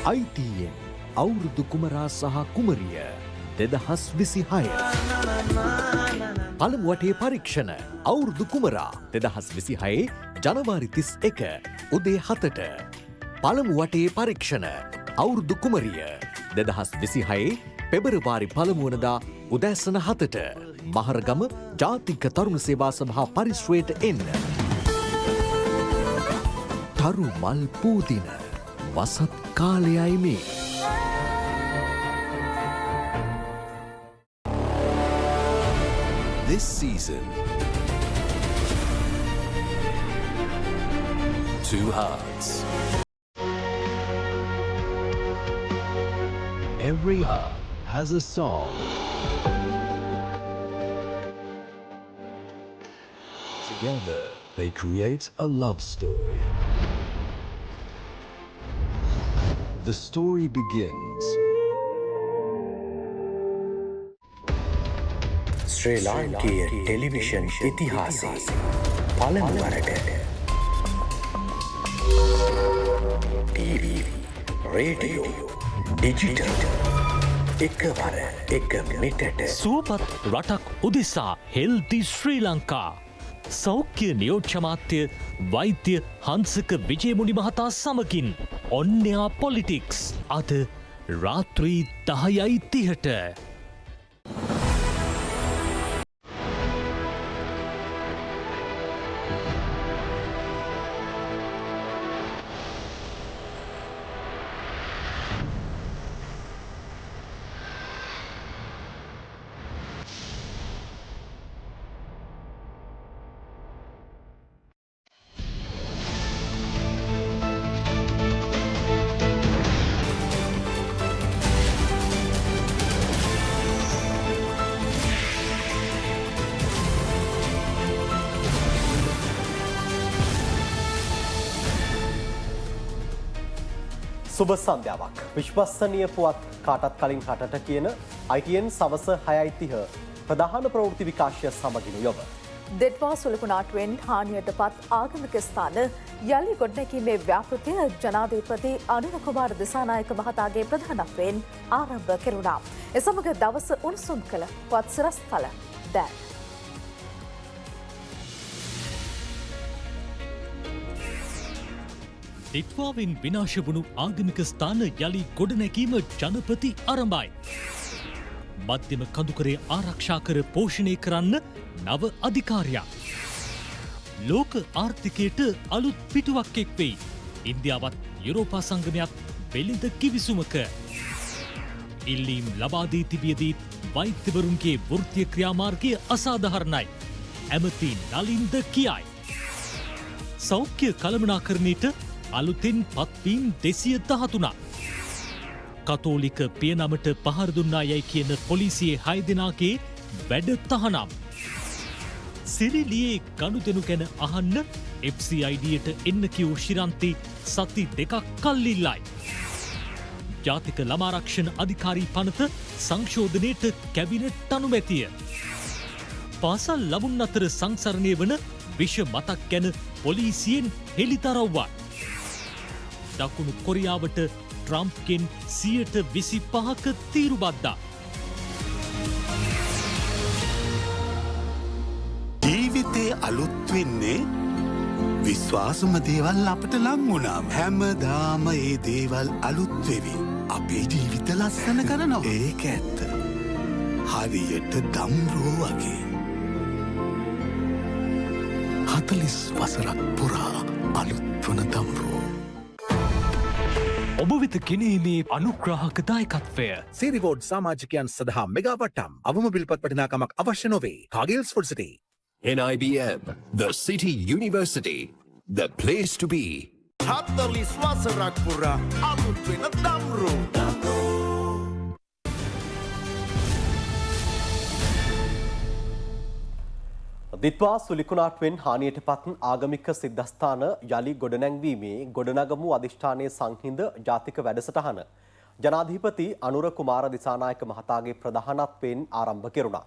ITN අවුරුදු කුමරා සහ කුමරිය 2026 පළමු වටේ පරීක්ෂණ අවුරුදු කුමරා 2026 ජනවාරි 31 උදේ 7ට පළමු වටේ පරීක්ෂණ අවුරුදු කුමරිය 2026 පෙබරවාරි 1 වනදා උදෑසන 7ට මහරගම ජාතික තරුණ සේවා සභා පරිශ්‍රයට එන්න. තරු මල් පූදින වසත් කාලයයි මේ. This season, two hearts. Every heart has a song. Together, they create a love story. The story begins. ශ්‍රී ලාංකීය ටෙලිවිෂන් ඉතිහාසයේ පළමු වරට TV, රේඩියෝ, ඩිජිටල් එකවර එක මිටට සුවපත් රටක් උදෙසා හෙල්ති ශ්‍රී ලංකා සෞඛ්‍ය නියෝජ්‍යමාත්‍ය වෛද්‍ය හංසක විජයමුනි මහතා සමගින් ඔන්යා පොලිටික්ස් අද රාත්‍රී 10:30ට. සුබ සන්ධ්‍යාවක්. විශ්වසනීය පුවත් කාටත් කලින් රටට කියන ITN සවස 6:30 ප්‍රධාන ප්‍රවෘත්ති විකාශය සමගින් යොම. දෙත්වා සුළුකුණාටුවෙන් හානියට පත් ආගමික ස්ථාන යළි ගොඩනැගීමේ ව්‍යාපෘතිය ජනාධිපති අනුර කුමාර දිසානායක මහතාගේ ප්‍රධානත්වයෙන් ආරම්භ කෙරුණා. ඒ සමග දවස උණුසුම් කළ පුවත් සිරස්තල දැන්. දිත්වාවෙන් විනාශ වුණු ආගමික ස්ථාන යළි ගොඩනැගීම ජනපති අරඹයි. මධ්‍යම කඳුකරේ ආරක්ෂා කර පෝෂණය කරන්න නව අධිකාරයක්. ලෝක ආර්ථිකයට අලුත් පිටුවක් එක්වෙයි. ඉන්දියාවත් යුරෝපා සංගමයක් වෙළඳ කිවිසුමක. ඉල්ලීම් ලබාදී තිබියදීත් වෛද්‍යවරුන්ගේ වෘත්තීය ක්‍රියාමාර්ගය අසාධාරණයි. ඇමති නලින්ද කියයි. සෞඛ්‍ය කළමනාකරණයට අලුතින් පත්වීම් 213ක්. කතෝලික පියනමට පහර දුන්නා යයි කියන පොලිසියේ 6 දෙනාගේ වැඩ තහනම්. සිරිලියේ ගනුදෙනු ගැන අහන්න FCIDට එන්න කියූ ශිරන්ති සති 2ක් කල්ලිල්ලයි. ජාතික ළමාරක්ෂණ අධිකාරී පනත සංශෝධනයට කැබිනට් අනුමැතිය. පාසල් ළමුන් අතර සංසරණය වන විෂ මතක් ගැන පොලිසියෙන් හෙළිතරව්වක්. දකුණු කොරියාවට ට්‍රම්ප්ගෙන් 25%ක තීරු බද්දා. ජීවිතේ අලුත් වෙන්නේ විශ්වාසම දේවල් අපට ලං වුණාම. හැමදාම ඒ දේවල් අලුත් වෙවි. අපේ ජීවිත ලස්සන කරනවා. ඒක ඇත්ත. හරියට දම්රෝ වගේ. 40 වසරක් පුරා අලුත් වන දම්රෝ. ඔබ වෙත ගෙනීමේ අනුග්‍රාහක දායකත්වය. සිරිවෝඩ් සමාජිකයන් සඳහා මෙගා වට්ටම් අවම බිල්පත් වටිනාකමක් අවශ්‍ය නොවේ. කාගිල්ස් ෆුඩ් සිටි. NIBM, the City University, the place to be. 40 වසරක් පුරා අලුත් වෙන දම්රෝ. දිත්වා සුලිකුණාටුවෙන් හානියට පත් ආගමික සිද්ධස්ථාන යළි ගොඩනැංවීමේ ගොඩනගමු අධිෂ්ඨානයේ සංහිඳ ජාතික වැඩසටහන ජනාධිපති අනුර කුමාර දිසානායක මහතාගේ ප්‍රධානත්වයෙන් ආරම්භ කෙරුණා.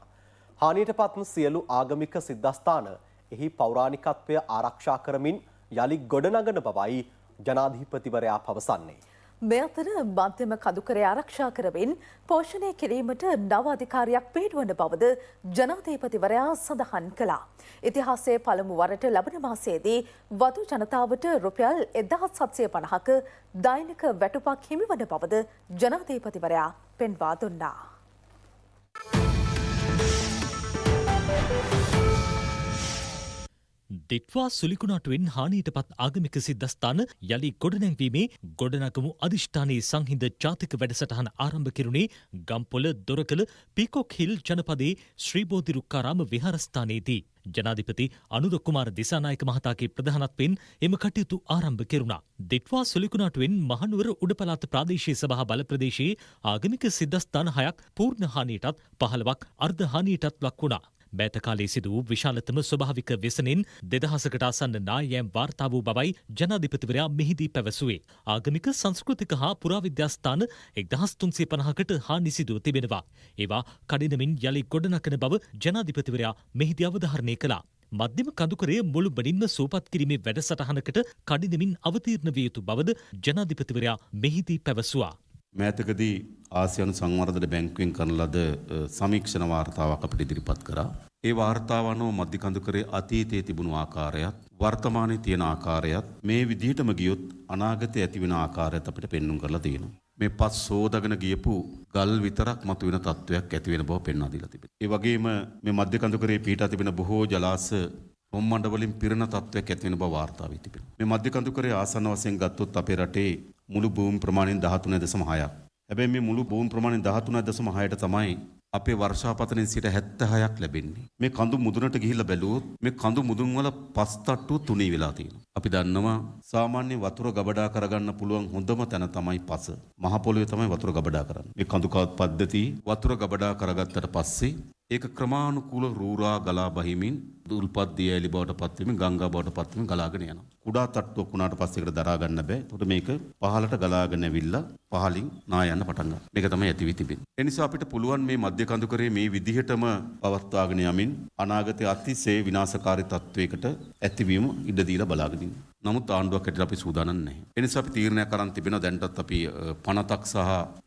හානියට පත් සියලු ආගමික සිද්ධස්ථාන එහි පෞරාණිකත්වය ආරක්ෂා කරමින් යළි ගොඩනගන බවයි ජනාධිපතිවරයා පවසන්නේ. මේ අතර මධ්‍යම කඳුකරය ආරක්ෂා කරමින් පෝෂණය කිරීමට නව අධිකාරියක් පිහිටුවන බවද ජනාධිපතිවරයා සඳහන් කළා. ඉතිහාසයේ පළමු වරට ලබන මාසයේදී වතු ජනතාවට රුපියල් 1750ක දෛනික වැටුපක් හිමිවන බවද ජනාධිපතිවරයා පෙන්වා දුන්නා. දෙට්වා සුලිකුණාටුවෙන් හානියට පත් ආගමික සිද්ධස්ථාන යළි ගොඩනැංවීමේ ගොඩනගමු අධිෂ්ඨානයේ සංහිඳ ජාතික වැඩසටහන ආරම්භ කෙරුණේ ගම්පොළ දොරකල පීකොක් හිල් ජනපදයේ ශ්‍රී බෝධිරුක්කාරාම විහාරස්ථානයේදී. ජනාධිපති අනුර කුමාර දිසානායක මහතාගේ ප්‍රධානත්වයෙන් එම කටයුතු ආරම්භ කෙරුණා. දෙට්වා සුලිකුණාටුවෙන් මහනුවර උඩපළාත ප්‍රාදේශීය සභා බල ප්‍රදේශයේ ආගමික සිද්ධස්ථාන 6ක් පූර්ණ හානියටත් 15ක් අර්ධ හානියටත් ලක් වුණා. මෑත කාලයේ සිදු වූ විශාලතම ස්වභාවික වෙසනෙන් 2000කට ආසන්න නායෑම් වාර්තා වූ බවයි ජනාධිපතිවරයා මෙහිදී පැවසුවේ. ආගමික සංස්කෘතික හා පුරාවිද්‍යාස්ථාන 1350කට හානි සිදුව තිබෙනවා. ඒවා කඩිනමින් යළි ගොඩනගන බව ජනාධිපතිවරයා මෙහිදී අවධාරණය කළා. මධ්‍යම කඳුකරය මුළුමනින්ම සූපත් කිරීමේ වැඩසටහනකට කඩිනමින් අවතීර්ණ විය යුතු බවද ජනාධිපතිවරයා මෙහිදී පැවසුවා. මෑතකදී ආසියානු සංවර්ධන බැංකුවෙන් කරන ලද සමීක්ෂණ වාර්තාවක් අපිට ඉදිරිපත් කරා. ඒ වාර්තාව අනුව මධ්‍ය කඳුකරේ අතීතයේ තිබුණු ආකාරයත් වර්තමානයේ තියෙන ආකාරයත් මේ විදිහටම ගියොත් අනාගතයේ ඇතිවෙන ආකාරයත් අපිට පෙන්වන්න කරලා තියෙනවා. මේ පස් සෝදගෙන ගියපු ගල් විතරක් මතුවෙන තත්වයක් ඇති වෙන බව පෙන්වා දීලා තිබෙනවා. ඒ වගේම මේ මධ්‍ය කඳුකරේ පිහිටා තිබෙන බොහෝ ජලාශ හොම්මණ්ඩ වලින් පිරෙන තත්වයක් ඇති වෙන බව වාර්තා වී තිබෙනවා. මේ මධ්‍ය කඳුකරේ ආසන්න වශයෙන් ගත්තොත් අපේ රටේ මුළු භූමි ප්‍රමාණයෙන් 13.6ක්. හැබැයි මේ මුළු භූමි ප්‍රමාණයෙන් 13.6ට තමයි අපේ වර්ෂාපතනෙන් සිට 76ක් ලැබෙන්නේ. මේ කඳු මුදුනට ගිහිල්ලා බැලුවොත් මේ කඳු මුදුන් වල පස් තට්ටුව තුනී වෙලා තියෙනවා. අපි දන්නවා සාමාන්‍ය වතුර ගබඩා කරගන්න පුළුවන් හොඳම තැන තමයි පස. මහ පොළොවේ තමයි වතුර ගබඩා කරන්නේ. මේ කඳු කවත් පද්ධතිය වතුර ගබඩා කරගත්තට පස්සේ ඒක ක්‍රමානුකූල රූරා ගලා බහිමින් දුල්පත් දියඇලි බවට පත් වෙමින් ගංගා බවට පත් වෙමින් ගලාගෙන යනවා. කුඩා තට්ටුවක් වුණාට පස්සේ ඒකට දරා ගන්න බෑ. ඒකට මේක පහළට ගලාගෙන ඇවිල්ලා පහලින් නා යන්න පටන් ගන්නවා. මේක තමයි ඇති වී තිබෙන්නේ. ඒ නිසා අපිට පුළුවන් මේ මධ්‍ය කඳුකරේ මේ විදිහටම පවත්වාගෙන යමින් අනාගතයේ අතිශය විනාශකාරී තත්වයකට ඇතිවීම ඉඩ දීලා බලාගෙන ඉන්න. නමුත් ආණ්ඩුවක් හැටියට අපි සූදානම් නැහැ. ඒ නිසා අපි තීරණයක් අරන් තිබෙනවා දැන්ටත් අපි පනතක් සහ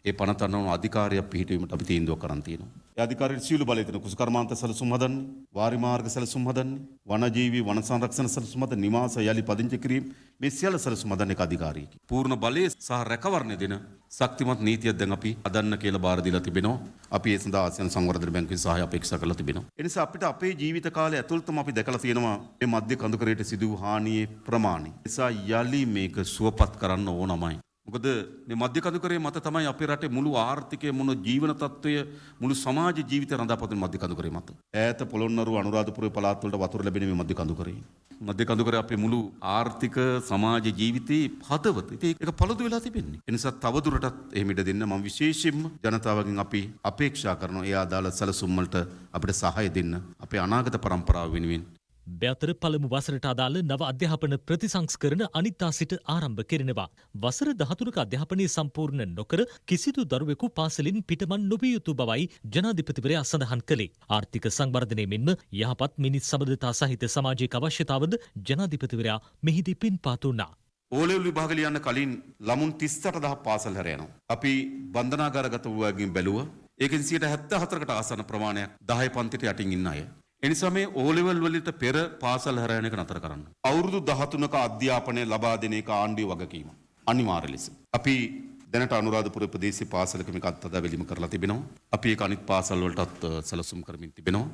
ඒ පනත අනුව අධිකාරියක් පිහිටවීමට අපි තීන්දුවක් කරන් තියෙනවා. ඒ අධිකාරියට සියලු බලය දෙන කුසකර්මාන්ත සැලසුම් හදන්නේ, වාරි මාර්ග සැලසුම් හදන්නේ, වනජීවී වන සංරක්ෂණ සැලසුම් හදන්නේ, නිවාස යලි පදිංචි කිරීම මේ සියල්ල සැලසුම් හදන්නේ අධිකාරියකි. පූර්ණ බලය සහ රැකවරණය දෙන ශක්තිමත් නීතියක් දැන් අපි හදන්න කියලා බාර දීලා තිබෙනවා. අපි ඒ සඳහා ආසියානු සංවර්ධන බැංකුවෙන් සහාය අපේක්ෂා කරලා තිබෙනවා. ඒ නිසා අපිට අපේ ජීවිත කාලය ඇතුළතම අපි දැකලා තියෙනවා මේ මධ්‍ය කඳුකරයට සිදු වූ හානියේ ප්‍රමාණය. ඒ නිසා යලි මේක සුවපත් කරන්න ඕනමයි. මොකද මේ මධ්‍ය කඳුකරේ මත තමයි අපේ රටේ මුළු ආර්ථිකය මුළු ජීවන තත්ත්වය මුළු සමාජ ජීවිතය රඳාපවතින මධ්‍ය කඳුකරේ මත. ඈත පොළොන්නරුව අනුරාධපුරේ පළාත් වලට වතුර ලැබෙන මේ මධ්‍ය කඳුකරේ. මධ්‍ය කඳුකරේ අපේ මුළු ආර්ථික සමාජ ජීවිතේ හදවත. ඉතින් ඒක පළදු වෙලා තිබෙන්නේ. ඒ නිසා තවදුරටත් එහෙම ඉඩ දෙන්න මම විශේෂයෙන්ම ජනතාවගෙන් අපි අපේක්ෂා කරනවා ඒ ආදාළ සැලසුම් වලට අපිට සහාය දෙන්න අපේ අනාගත පරම්පරාව වෙනුවෙන්. බැතර පළමු වසරට අදාළ නව අධ්‍යාපන ප්‍රතිසංස්කරණ අනිත්දා සිට ආරම්භ කෙරෙනවා. වසර 13ක අධ්‍යාපනය සම්පූර්ණ නොකර කිසිදු දරුවෙකු පාසලින් පිටමන් නොවිය යුතු බවයි ජනාධිපතිවරයා සඳහන් කළේ. ආර්ථික සංවර්ධනය මෙන්ම යහපත් මිනිස් සබඳතා සහිත සමාජයක අවශ්‍යතාවද ජනාධිපතිවරයා මෙහිදී පෙන්වා දුන්නා. ඕලෙවල් විභාග ලියන්න කලින් ළමුන් 38000 පාසල් හැර යනවා. අපි බන්ධනාගාරගත වූවගෙන් බැලුවා. ඒකෙන් 74කට ආසන්න ප්‍රමාණයක් 10 පන්තිට යටින් ඉන්න අය. එනිසා මේ ඕලෙවල් වලට පෙර පාසල් හැර යන එක නතර කරන්න. අවුරුදු 13ක අධ්‍යාපනය ලබා දෙන එක ආණ්ඩුවේ වගකීම. අනිවාර්ය ලෙස. අපි දැනට අනුරාධපුර ප්‍රදේශයේ පාසලක මේක අත්අඩංගුවට කරලා තිබෙනවා. අපි ඒක අනිත් පාසල් වලටත් සැලසුම් කරමින් තිබෙනවා.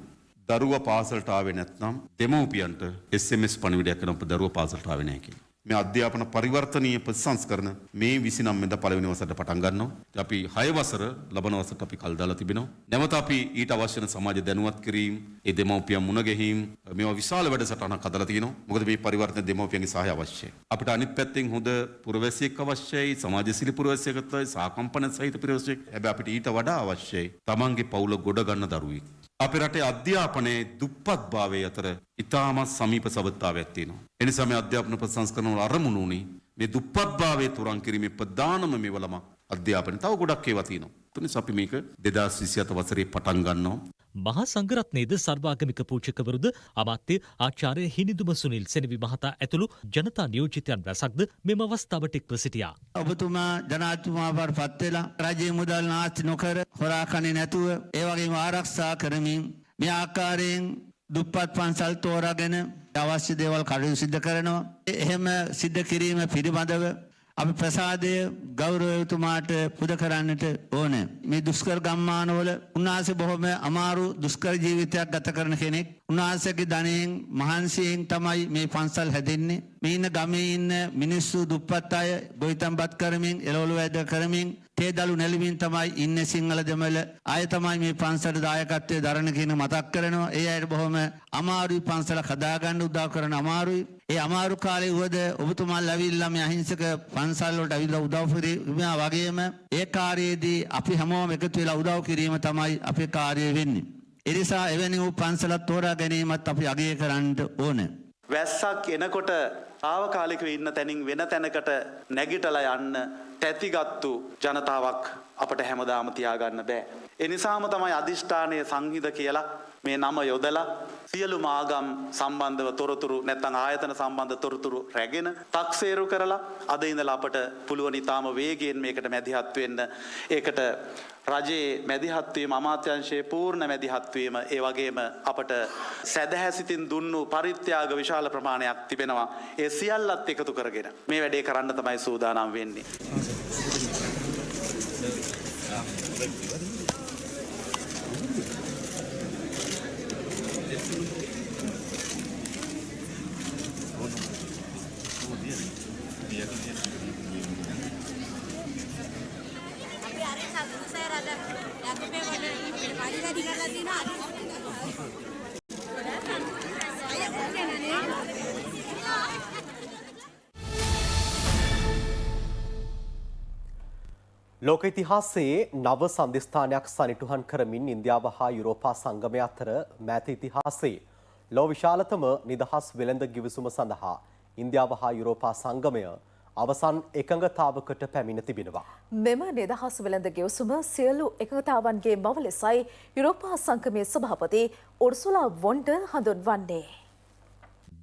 දරුවා පාසලට ආවේ නැත්නම් දෙමව්පියන්ට SMS පණිවිඩයක් කරනවා දරුවා පාසලට ආවේ නැහැ කියලා. මේ අධ්‍යාපන පරිවර්තනීය ප්‍රතිසංස්කරණ මේ 29 වෙනිදා පළවෙනි වසරට පටන් ගන්නවා. අපි 6 වසර ලබන වසරට අපි කල් දාලා තිබෙනවා. නැවත අපි ඊට අවශ්‍ය වෙන සමාජ දැනුවත් කිරීම, ඒ දෙමව්පියන් මුණ ගැහිම් මේවා විශාල වැඩසටහනක් හදලා තියෙනවා. මොකද මේ පරිවර්තන දෙමව්පියන්ගේ සහාය අවශ්‍යයි. අපිට අනිත් පැත්තෙන් හොඳ පුරවැසියෙක් අවශ්‍යයි, සමාජශීලී පුරවැසියෙක් අවශ්‍යයි, සාකම්පන සහිත පුරවැසියෙක්. හැබැයි අපිට ඊට වඩා අවශ්‍යයි තමන්ගේ පවුල ගොඩ ගන්න දරුවෙක්. අපේ රටේ අධ්‍යාපනයේ දුප්පත්භාවයේ අතර ඉතාමත් සමීප සබඳතාවයක් තියෙනවා. ඒ නිසා මේ අධ්‍යාපන ප්‍රතිසංස්කරණ වල අරමුණු උනේ මේ දුප්පත්භාවයේ තුරන් කිරීමේ ප්‍රධානම මෙවලම අධ්‍යාපනය. තව ගොඩක් ඒවා තියෙනවා. ඒ නිසා අපි මේක 2027 වසරේ පටන් ගන්නවා. මහා සංඝරත්නයේද සර්වාගමික පූජකවරුද අමාත්‍ය ආචාර්ය හිනිදුම සුනිල් සෙනවි මහතා ඇතුළු ජනතා නියෝජිතයන් රැසක්ද මෙම අවස්ථාවට එක්ව සිටියා. ඔබතුමා ජනාධිපතිතුමා බවට පත් වෙලා රජයේ මුදල් නාස්ති නොකර හොරා කන්නේ නැතුව ඒ වගේම ආරක්ෂා කරමින් මේ ආකාරයෙන් දුප්පත් පන්සල් තෝරාගෙන අවශ්‍ය දේවල් කටයුතු සිදු කරනවා. එහෙම සිදු කිරීම පිළිබඳව අපි ප්‍රසාදය ගෞරවතුමාට පුද කරන්නට ඕනේ. මේ දුෂ්කර ගම්මානවල උන්වහන්සේ බොහොම අමාරු දුෂ්කර ජීවිතයක් ගත කරන කෙනෙක්. උන්වහන්සේගේ ධනයෙන් මහන්සියෙන් තමයි මේ පන්සල් හැදෙන්නේ. මේ ඉන්න ගමේ ඉන්න මිනිස්සු දුප්පත් අය ගොවිතැන්පත් කරමින් එළවලු වැඩ කරමින් තේදලු නැලිමින් තමයි ඉන්නේ සිංහල දෙමළ අය තමයි මේ පන්සලට දායකත්වයේ දරන කියන මතක් කරනවා. ඒ අයට බොහොම අමාරුයි පන්සලක් හදාගන්න උදව් කරන අමාරුයි. ඒ අමාරු කාලේ වුවද ඔබතුමාලා ඇවිල්ලා මේ අහිංසක පන්සල් වලට ඇවිල්ලා උදව් කිරීම වගේම ඒ කාර්යයේදී අපි හැමෝම එකතු වෙලා උදව් කිරීම තමයි අපේ කාර්යය වෙන්නේ. ඒ නිසා එවැනි වූ පන්සලක් තෝරා ගැනීමත් අපි අගය කරන්න ඕනේ. වැස්සක් එනකොට තාවකාලිකව ඉන්න තැනින් වෙන තැනකට නැගිටලා යන්න තැතිගත්තු ජනතාවක් අපට හැමදාම තියාගන්න බෑ. ඒ නිසාම තමයි අධිෂ්ඨානයේ සංහිඳ කියලා මේ නම යොදලා සියලු ආගම් සම්බන්ධව තොරතුරු නැත්නම් ආයතන සම්බන්ධ තොරතුරු රැගෙන තක්සේරු කරලා අද ඉඳලා අපට පුළුවන් ඊටාම වේගයෙන් මේකට මැදිහත් වෙන්න. ඒකට රජයේ මැදිහත් වීම අමාත්‍යාංශයේ පූර්ණ මැදිහත් වීම ඒ වගේම අපට සැදැහැසිතින් දුන්නු පරිත්‍යාග විශාල ප්‍රමාණයක් තිබෙනවා. ඒ සියල්ලත් එකතු කරගෙන මේ වැඩේ කරන්න තමයි සූදානම් වෙන්නේ. ලෝක ඉතිහාසයේ නව සන්ධිස්ථානයක් සනිටුහන් කරමින් ඉන්දියාව හා යුරෝපා සංගමය අතර මෑත ඉතිහාසයේ ලෝ විශාලතම නිදහස් වෙළඳ ගිවිසුම සඳහා ඉන්දියාව හා යුරෝපා සංගමය අවසන් එකඟතාවකට පැමිණ තිබෙනවා. මෙම නිදහස් වෙළඳ ගෙවසුම සියලු එකඟතාවන්ගේ මව ලෙසයි යුරෝපා සංගමේ සභාපති උර්සුලා වොන් ඩර් හඳුන්වන්නේ.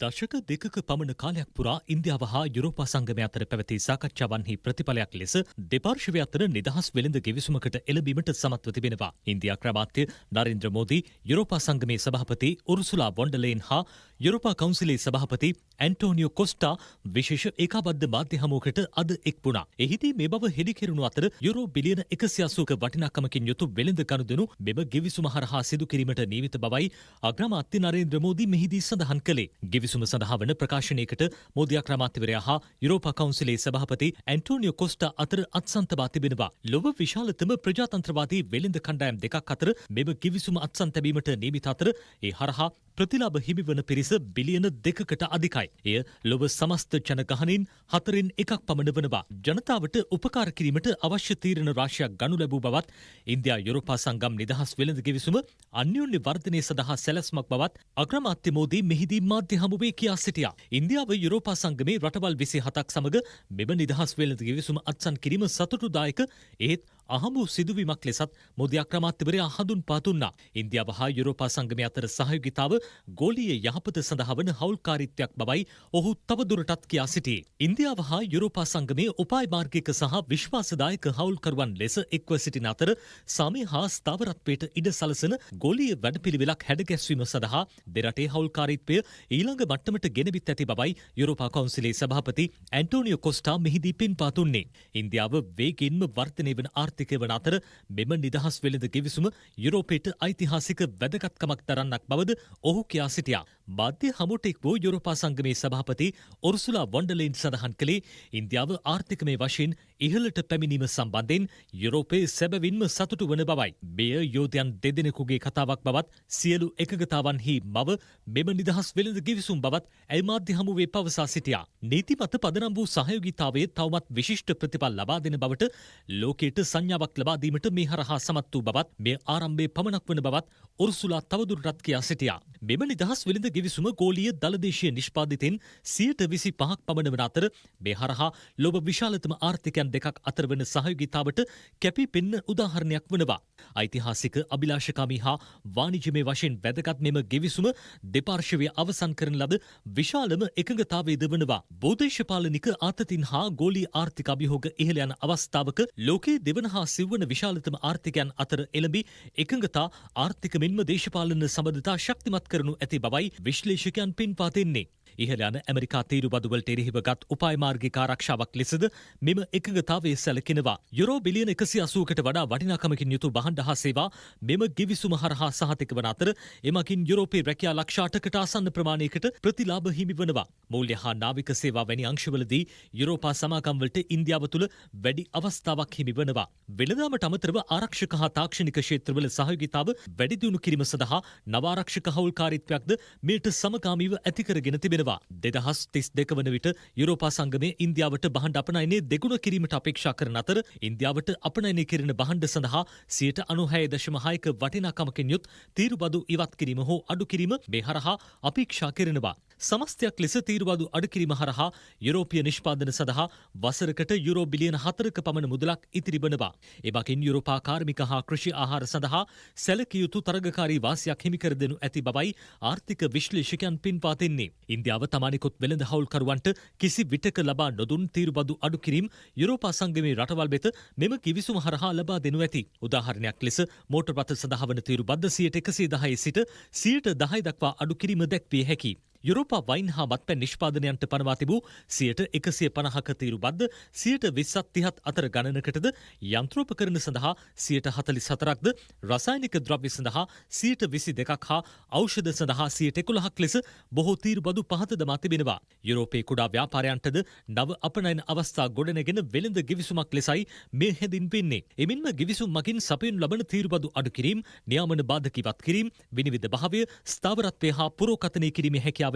දශක දෙකක පමණ කාලයක් පුරා ඉන්දියාව හා යුරෝපා සංගමය අතර පැවති සාකච්ඡාවන්හි ප්‍රතිඵලයක් ලෙස දෙපාර්ශ්වය අතර නිදහස් වෙළඳ ගෙවිසුමකට එළඹීමට සමත්ව තිබෙනවා. ඉන්දියා අග්‍රාමාත්‍ය නරේන්ද්‍ර මෝදී යුරෝපා සංගමේ සභාපති උර්සුලා වොන් ඩර් ලේන් හා යුරෝපා කවුන්සිලේ සභාපති ඇන්ටෝනියෝ කොස්ටා විශේෂ ඒකාබද්ධ මාධ්‍ය හමුවකට අද එක් වුණා. එහිදී මේ බව හෙළි කෙරුණු අතර යුරෝ බිලියන 180ක වටිනාකමකින් යුතු වෙළඳ ගනුදෙනු මෙම ගෙවිසුම හරහා සිදු කිරීමට නියමිත බවයි අග්‍රාමාත්‍ය නරේන්ද්‍ර මෝදී මෙහිදී සඳහන් කළේ. ගෙවිසුම සඳහා වන ප්‍රකාශනයකට මෝදී අග්‍රාමාත්‍යවරයා හා යුරෝපා කවුන්සිලේ සභාපති ඇන්ටෝනියෝ කොස්ටා අතර අත්සන්තවා තිබෙනවා. ලොව විශාලතම ප්‍රජාතන්ත්‍රවාදී වෙළඳ කණ්ඩායම් දෙකක් අතර මෙම ගෙවිසුම අත්සන් තැබීමට නියමිත අතර ඒ හරහා ප්‍රතිලාභ හිමිවන පිරිස බිලියන 2කට අධිකයි. එය ලොව සමස්ත ජනගහනින් 4/1 පමණ වනවා. ජනතාවට උපකාර කිරීමට අවශ්‍ය තීරණ රාශියක් ගනු ලැබූ බවත් ඉන්දියා යුරෝපා සංගම් නිදහස් වෙළඳ ගෙවිසුම අන්‍යෝන්‍ය වර්ධනය සඳහා සැලැස්මක් බවත් අග්‍රාමාත්‍ය මෝදී මෙහිදී මාධ්‍ය හමුවේ කියා සිටියා. ඉන්දියාව යුරෝපා සංගමේ රටවල් 27ක් සමග මෙම නිදහස් වෙළඳ ගෙවිසුම අත්සන් කිරීම සතුටුදායක ඒත් අහඹු සිදුවීමක් ලෙසත් මෝදී අග්‍රාමාත්‍යවරයා හඳුන්වා දුන්නා. ඉන්දියාව හා යුරෝපා සංගමය අතර සහයෝගිතාව ගෝලීය යහපත සඳහා වන හවුල්කාරීත්වයක් බවයි ඔහු තවදුරටත් කියා සිටියේ. ඉන්දියාව හා යුරෝපා සංගමයේ උපාය මාර්ගික සහ විශ්වාසදායක හවුල්කරුවන් ලෙස එක්ව සිටින අතර සමය හා ස්ථාවරත්වයට ඉඩ සලසන ගෝලීය වැඩපිළිවෙලක් හැඩගැස්වීම සඳහා දෙරටේ හවුල්කාරීත්වය ඊළඟ මට්ටමට ගෙනවිත් ඇති බවයි යුරෝපා කවුන්සිලේ සභාපති ඇන්ටෝනියෝ කොස්ටා මෙහිදී පෙන්වා දුන්නේ. ඉන්දියාව වේගින්ම වර්ධනය වන ආර්ථිකය වන අතර මෙම නිදහස් වෙළඳ ගෙවිසුම යුරෝපයට ඓතිහාසික වැදගත්කමක් දරන්නක් බවද ඔහු කියා සිටියා. මාධ්‍ය හමුවට එක් වූ යුරෝපා සංගමේ සභාපති උර්සුලා වොන් ඩර් ලේන් සඳහන් කළේ ඉන්දියාව ආර්ථිකමය වශයෙන් ඉහළට පැමිණීම සම්බන්ධයෙන් යුරෝපයේ සැබවින්ම සතුටු වන බවයි. මෙය යෝධයන් දෙදෙනෙකුගේ කතාවක් බවත් සියලු එකඟතාවන්හි මව මෙම නිදහස් වෙළඳ ගෙවිසුම් බවත් ඇය මාධ්‍ය හමුවේ පවසා සිටියා. නීතිමත පදනම් වූ සහයෝගීතාවයේ තවමත් විශිෂ්ට ප්‍රතිඵල ලබා දෙන බවට ලෝකයට සංඥාවක් ලබා දීමට මේ හරහා සමත් වූ බවත් මේ ආරම්භයේ පමණක් වන බවත් උර්සුලා තවදුරටත් කියා සිටියා. මෙම නිදහස් වෙළඳ ගෙවිසුම ගෝලීය දළදේශීය නිෂ්පාදිතෙන් 25% පමණ වන අතර මේ හරහා ලොව විශාලතම ආර්ථිකයන් දෙකක් අතර වන සහයෝගීතාවට කැපී පෙනෙන උදාහරණයක් වනවා. ඓතිහාසික අභිලාෂකාමී හා වාණිජමය වශයෙන් වැදගත් මෙම ගෙවිසුම දෙපාර්ශවය අවසන් කරන ලද විශාලම එකඟතාවයද වනවා. බෝධේශපාලනික ආතතින් හා ගෝලීය ආර්ථික අභියෝග ඉහළ යන අවස්ථාවක ලෝකයේ දෙවන හා සිව්වන විශාලතම ආර්ථිකයන් අතර එළඹි එකඟතා ආර්ථික මෙන්ම දේශපාලන සබඳතා ශක්තිමත් කරනු ඇති බවයි විශ්ලේෂකයන් පෙන්වා දෙන්නේ. ඉහළ යන ඇමරිකා තීරුබදුවලට එරෙහිව ගත් උපාය මාර්ගික ආරක්ෂාවක් ලෙසද මෙම එකඟතාවය සැලකෙනවා. යුරෝ බිලියන 180කට වඩා වටිනාකමකින් යුතු භාණ්ඩ හා සේවා මෙම ගිවිසුම හරහා සහතික වන අතර එමකින් යුරෝපයේ රැකියා ලක්ෂ 8කට ආසන්න ප්‍රමාණයකට ප්‍රතිලාභ හිමි වනවා. මූල්‍ය හා නාවික සේවා වැනි අංශවලදී යුරෝපා සමාගම්වලට ඉන්දියාව තුළ වැඩි අවස්ථාවක් හිමි වනවා. වෙළඳාමට අමතරව ආරක්ෂක හා තාක්ෂණික ක්ෂේත්‍රවල සහයෝගීතාව වැඩි දියුණු කිරීම සඳහා නව ආරක්ෂක හවුල්කාරීත්වයක්ද මේට සමගාමීව ඇති කරගෙන තිබෙනවා. 2032 වන විට යුරෝපා සංගමයේ ඉන්දියාවට භාණ්ඩ අපනයනය දෙගුණ කිරීමට අපේක්ෂා කරන අතර ඉන්දියාවට අපනයනය කෙරෙන භාණ්ඩ සඳහා 96.6ක වටිනාකමකින් යුත් තීරුබදු ඉවත් කිරීම හෝ අඩු කිරීම මේ හරහා අපේක්ෂා කරනවා. සමස්තයක් ලෙස තීරුබදු අඩු කිරීම හරහා යුරෝපීය නිෂ්පාදන සඳහා වසරකට යුරෝ බිලියන 4ක පමණ මුදලක් ඉතිරි වනවා. එබැවින් යුරෝපා කාර්මික හා කෘෂි ආහාර සඳහා සැලකිය යුතු තරගකාරී වාසියක් හිමි කර දෙනු ඇති බවයි ආර්ථික විශ්ලේෂකයන් පෙන්වා දෙන්නේ. ඉන්දියාව තමානිකුත් වෙළඳ හවුල්කරුවන්ට කිසි විටක ලබා නොදුන් තීරුබදු අඩු කිරීම යුරෝපා සංගමේ රටවල් වෙත මෙම කිවිසුම හරහා ලබා දෙනු ඇති. උදාහරණයක් ලෙස මෝටර් රථ සඳහා වන තීරුබද්ද 110 සිට 10% දක්වා අඩු කිරීම දැක්විය හැකියි. යුරෝපා වයින් හා මත්පැන් නිෂ්පාදනයන්ට පනවා තිබූ 150ක තීරුබද්ද 20%ත් අතර ගණනකටද යන්ත්‍රෝපකරණ සඳහා 44%ක්ද රසායනික ද්‍රව්‍ය සඳහා 22% හා ඖෂධ සඳහා 11%ක් ලෙස බොහෝ තීරුබදු පහත දමා තිබෙනවා. යුරෝපයේ කුඩා ව්‍යාපාරයන්ටද නව අපනයන අවස්ථා ගොඩනැගෙන වෙළඳ ගිවිසුමක් ලෙසයි මේ හැඳින්වෙන්නේ. එමින්ම ගිවිසුම් මගින් සපයනු ලබන තීරුබදු අඩු කිරීම, නියාමන බාධක ඉවත් කිරීම, විනිවිද භාවය, ස්ථාවරත්වය හා පුරෝකථනය කිරීමේ හැකියාව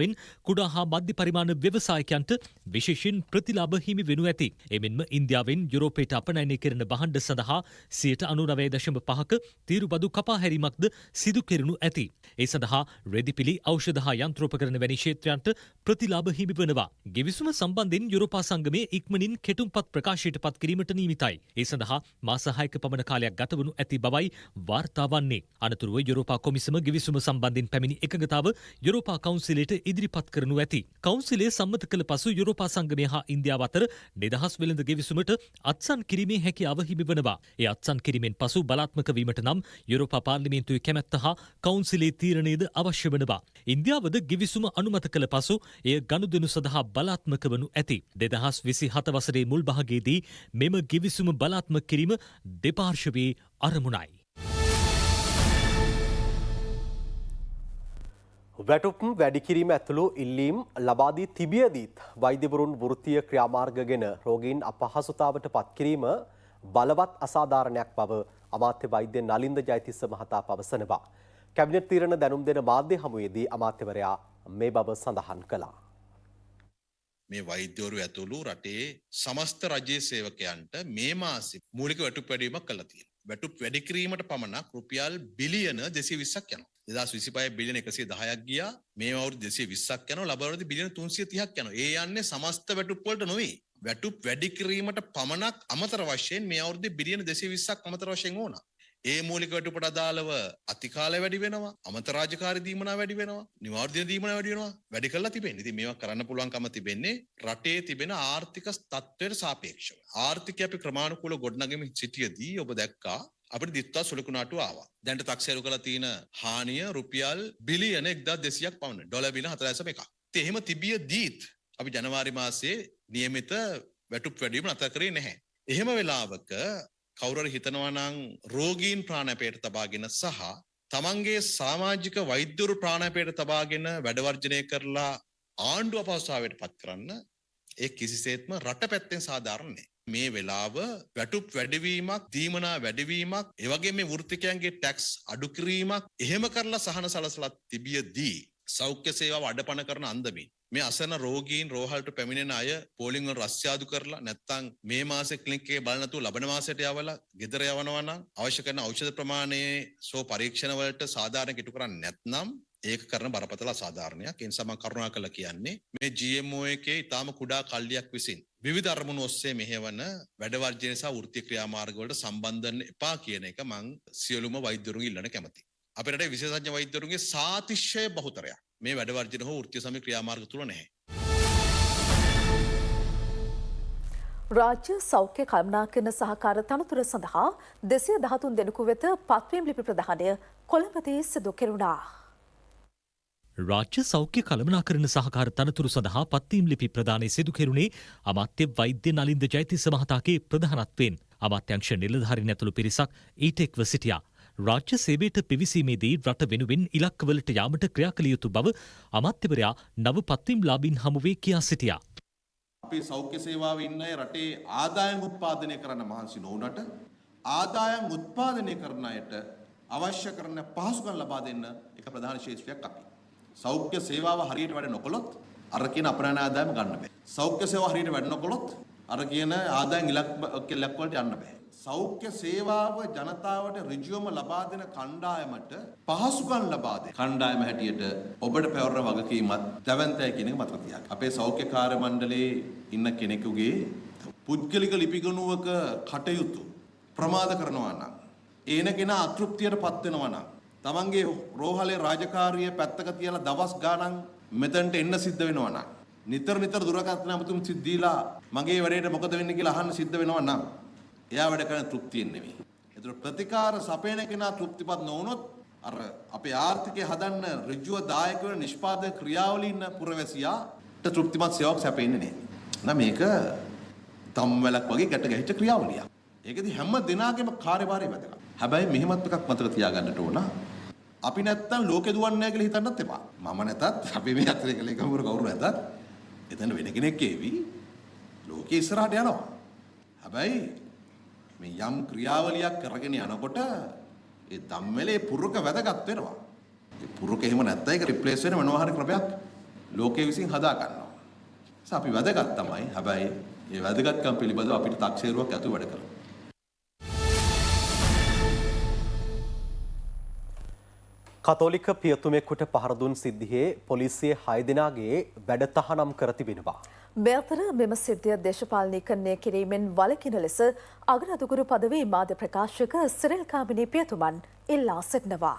කුඩා හා මධ්‍ය පරිමාණ ව්‍යවසායකයන්ට විශේෂයෙන් ප්‍රතිලාභ හිමි වෙනු ඇති. එමෙන්ම ඉන්දියාවෙන් යුරෝපයට අපනයනය කරන භාණ්ඩ සඳහා 99.5ක තීරුබදු කපා හැරීමක්ද සිදු කෙරෙනු ඇති. ඒ සඳහා රෙදිපිලි, ඖෂධ හා යන්ත්‍රෝපකරණ වැනි ක්ෂේත්‍රයන්ට ප්‍රතිලාභ හිමි වෙනවා. ගිවිසුම සම්බන්ධයෙන් යුරෝපා සංගමයේ ඉක්මනින් කෙටුම්පත් ප්‍රකාශයට පත් කිරීමට නියමිතයි. ඒ සඳහා මාස 6ක පමණ කාලයක් ගත වනු ඇති බවයි වාර්තා වන්නේ. අනතුරුව යුරෝපා කොමිසම ගිවිසුම සම්බන්ධයෙන් පැමිණි එකඟතාව යුරෝපා කවුන්සිලයට ඉදිරිපත් කරනු ඇති. කවුන්සිලය සම්මත කළ පසු යුරෝපා සංගමය හා ඉන්දියාව අතර නිදහස් වෙළඳ ගෙවිසුමට අත්සන් කිරීමේ හැකියාව හිමි වනවා. ඒ අත්සන් කිරීමෙන් පසු බලාත්මක වීමට නම් යුරෝපා පාර්ලිමේන්තුවේ කැමැත්ත හා කවුන්සිලේ තීරණයද අවශ්‍ය වනවා. ඉන්දියාවද ගෙවිසුම අනුමත කළ පසු එය ගනුදෙනු සඳහා බලාත්මක වනු ඇති. 2027 වසරේ මුල් භාගයේදී මෙම ගෙවිසුම බලාත්මක කිරීම දෙපාර්ශවයේ අරමුණයි. වැටුප් වැඩිකිරීම ඇතුළු ඉල්ලීම් ලබාදී තිබියදීත් වෛද්‍යවරුන් වෘත්තීය ක්‍රියාමාර්ගගෙන රෝගීන් අපහසුතාවට පත්කිරීම බලවත් අසාධාරණයක් බව අමාත්‍ය වෛද්‍ය නලින්ද ජයතිස්ස මහතා පවසනවා. කැබිනට් තීරණ දැනුම් දෙන මාධ්‍ය හමුවේදී අමාත්‍යවරයා මේ බව සඳහන් කළා. මේ වෛද්‍යවරු ඇතුළු රටේ සමස්ත රජයේ සේවකයන්ට මේ මාසේ මූලික වැටුප් වැඩිවීමක් කළා තියෙනවා. වැටුප් වැඩි කිරීමට පමණක් රුපියල් බිලියන 220ක් යනවා. 2025 බිලියන 110ක් ගියා. මේ අවුරුදු 220ක් යනවා. ලබන අවුරුදු බිලියන 330ක් යනවා. ඒ යන්නේ සමස්ත වැටුප් වලට නෙවෙයි. වැටුප් වැඩි කිරීමට පමණක් අමතර වශයෙන් මේ අවුරුද්දේ බිලියන 220ක් අමතර වශයෙන් ඕන. ඒ මූලික වැටුපට අදාළව අතිකාලය වැඩි වෙනවා, අමතර රාජකාරී දීමනා වැඩි වෙනවා, නිවාඩු දින දීමනා වැඩි වෙනවා. වැඩි කරලා තිබෙන්නේ. ඉතින් මේවා කරන්න පුළුවන්කම තිබෙන්නේ රටේ තිබෙන ආර්ථික තත්ත්වයට සාපේක්ෂව. ආර්ථිකය අපි ක්‍රමානුකූලව ගොඩනගමින් සිටියදී ඔබ දැක්කා අපිට දිත්තා සුළුකුණාටු ආවා. දැන්ට තක්සේරු කරලා තියෙන හානිය රුපියල් බිලියන 1200ක් පමණ. ඩොලර් බිලියන 4.1ක්. ඉතින් එහෙම තිබියදීත් අපි ජනවාරි මාසයේ නියමිත වැටුප් වැඩිවීම නැතර කරේ නැහැ. එහෙම වෙලාවක කවුරු හරි හිතනවා නම් රෝගීන් ප්‍රාණාපයට තබාගෙන සහ තමන්ගේ සමාජික වෛද්‍යවරු ප්‍රාණාපයට තබාගෙන වැඩ වර්ජනය කරලා ආණ්ඩුව අපහසුතාවයට පත් කරන්න ඒ කිසිසේත්ම රට පැත්තෙන් සාධාරණ නැහැ. මේ වෙලාව වැටුප් වැඩිවීමක්, දීමනා වැඩිවීමක්, ඒ වගේ මේ වෘත්තිකයන්ගේ ටැක්ස් අඩු කිරීමක් එහෙම කරලා සහන සලසලා තිබියදී සෞඛ්‍ය සේවාව අඩපණ කරන අන්දමින් මේ අසන රෝගීන් රෝහලට පැමිණෙන අය පෝලිං වල රස්තියාදු කරලා නැත්නම් මේ මාසේ ක්ලිනික් එකේ බලන්න නැතුව ලබන මාසයට යවලා ගෙදර යවනවා නම් අවශ්‍ය කරන ඖෂධ ප්‍රමාණයේ සෝ පරීක්ෂණ වලට සාධාරණ කිටු කරන්නේ නැත්නම් ඒක කරන බරපතල අසාධාරණයක්. ඒ නිසා මම කරුණා කළා කියන්නේ මේ GMO එකේ ඊටාම කුඩා කල්ලියක් විසින් විවිධ අරමුණු ඔස්සේ මෙහෙවන වැඩ වර්ජන සහ වෘත්තීය ක්‍රියාමාර්ග වලට සම්බන්ධ වෙන්න එපා කියන එක මම සියලුම වෛද්‍යවරුන්ගෙන් ඉල්ලන්න කැමතියි. අපේ රටේ විශේෂඥ වෛද්‍යවරුන්ගේ සාතිශය බහුතරයක් මේ වැඩ වර්ජන හෝ වෘත්තීය සමග ක්‍රියාමාර්ග තුල නැහැ. රාජ්‍ය සෞඛ්‍ය කළමනාකරණ සහකාර තනතුර සඳහා 213 දෙනෙකු වෙත පත්වීම් ලිපි ප්‍රදානය කොළඹදී සිදු කෙරුණා. රාජ්‍ය සෞඛ්‍ය කළමනාකරණ සහකාර තනතුරු සඳහා පත්වීම් ලිපි ප්‍රදානය සිදු කෙරුණේ අමාත්‍ය වෛද්‍ය නලින්ද ජයතිස්ස මහතාගේ ප්‍රධානත්වයෙන්. අමාත්‍යංශ නිලධාරීන් ඇතුළු පිරිසක් ඊට එක්ව සිටියා. රාජ්‍ය සේවයට පිවිසීමේදී රට වෙනුවෙන් ඉලක්කවලට යාමට ක්‍රියා කළ යුතු බව අමාත්‍යවරයා නව පත්වීම් ලාභීන් හමුවේ කියා සිටියා. අපේ සෞඛ්‍ය සේවාවේ ඉන්න අය රටේ ආදායම් උත්පාදනය කරන්න මහන්සි නොවුනට ආදායම් උත්පාදනය කරන අයට අවශ්‍ය කරන පහසුකම් ලබා දෙන්න එක ප්‍රධාන ශේෂ්ත්‍රයක් අපි. සෞඛ්‍ය සේවාව හරියට වැඩ නොකළොත් අර කියන අපරාණ ආදායම ගන්න බෑ. සෞඛ්‍ය සේවාව හරියට වැඩ නොකළොත් අර කියන ආදායම් ඉලක්ක වලට යන්න බෑ. සෞඛ්‍ය සේවාව ජනතාවට ඍජුවම ලබා දෙන කණ්ඩායමට පහසුකම් ලබා දෙන කණ්ඩායම හැටියට ඔබට පැවරන වගකීමත් දැවැන්තයි කියන එක මතක තියාගන්න. අපේ සෞඛ්‍ය කාර්ය මණ්ඩලයේ ඉන්න කෙනෙකුගේ පුද්ගලික ලිපිගණුවක කටයුතු ප්‍රමාද කරනවා නම් ඒන කෙනා අතෘප්තියටපත් වෙනවා නම් තමන්ගේ රෝහලේ රාජකාරිය පැත්තක තියලා දවස් ගාණක් මෙතනට එන්න සිද්ධ වෙනවා නම් නිතර දුරකථන අමතුම් සිද්ධීලා මගේ වැඩේට මොකද වෙන්නේ කියලා අහන්න සිද්ධ වෙනවා නම් එයා වැඩ කරන තෘප්තියෙන් නෙමෙයි. ඒතර ප්‍රතිකාර සපයන කෙනා තෘප්තිපත් නොවුනොත් අර අපේ ආර්ථිකය හදන්න ඍජුව දායක වෙන නිෂ්පාදක ක්‍රියාවලින් ඉන්න පුරවැසියාට තෘප්තිමත් සේවාවක් සැපෙන්නේ නැහැ. නම් මේක තම්වැලක් වගේ ගැට ගැහිච්ච ක්‍රියාවලියක්. ඒකෙදි හැම දිනාගේම කාර්යභාරය වැදගත්. හැබැයි මෙහෙමත් එකක් මතක තියාගන්නට ඕන. අපි නැත්තම් ලෝකෙ දුවන්නේ නැහැ කියලා හිතන්නත් එපා. මම නැතත් අපි මේ අතරේ කලේ කවුරු නැතත් එතන වෙන කෙනෙක් ඒවි ලෝකෙ ඉස්සරහට යනවා. හැබැයි මේ යම් ක්‍රියාවලියක් කරගෙන යනකොට ඒ ධම්මලේ පුරුක වැදගත් වෙනවා. ඒ පුරුක එහෙම නැත්නම් ඒක රිප්ලේස් වෙන මොනවා හරි ක්‍රමයක් ලෝකයේ විසින් හදා ගන්නවා. ඒස අපි වැදගත් තමයි. හැබැයි මේ වැදගත්කම් පිළිබඳව අපිට තාක්ෂේරුවක් ඇතුව වැඩ කරනවා. කතෝලික පියතුමෙකුට පහර දුන් සිද්ධියේ පොලිසිය 6 දෙනාගේ වැඩ තහනම් කර තිබෙනවා. මේ අතර මෙම සිද්ධිය දේශපාලනීකරණය කිරීමෙන් වළකින ලෙස අගරාදුගුරු පදවී මාධ්‍ය ප්‍රකාශක සිරිල් කාමිනී පියතුමන් ඉල්ලා සිටිනවා.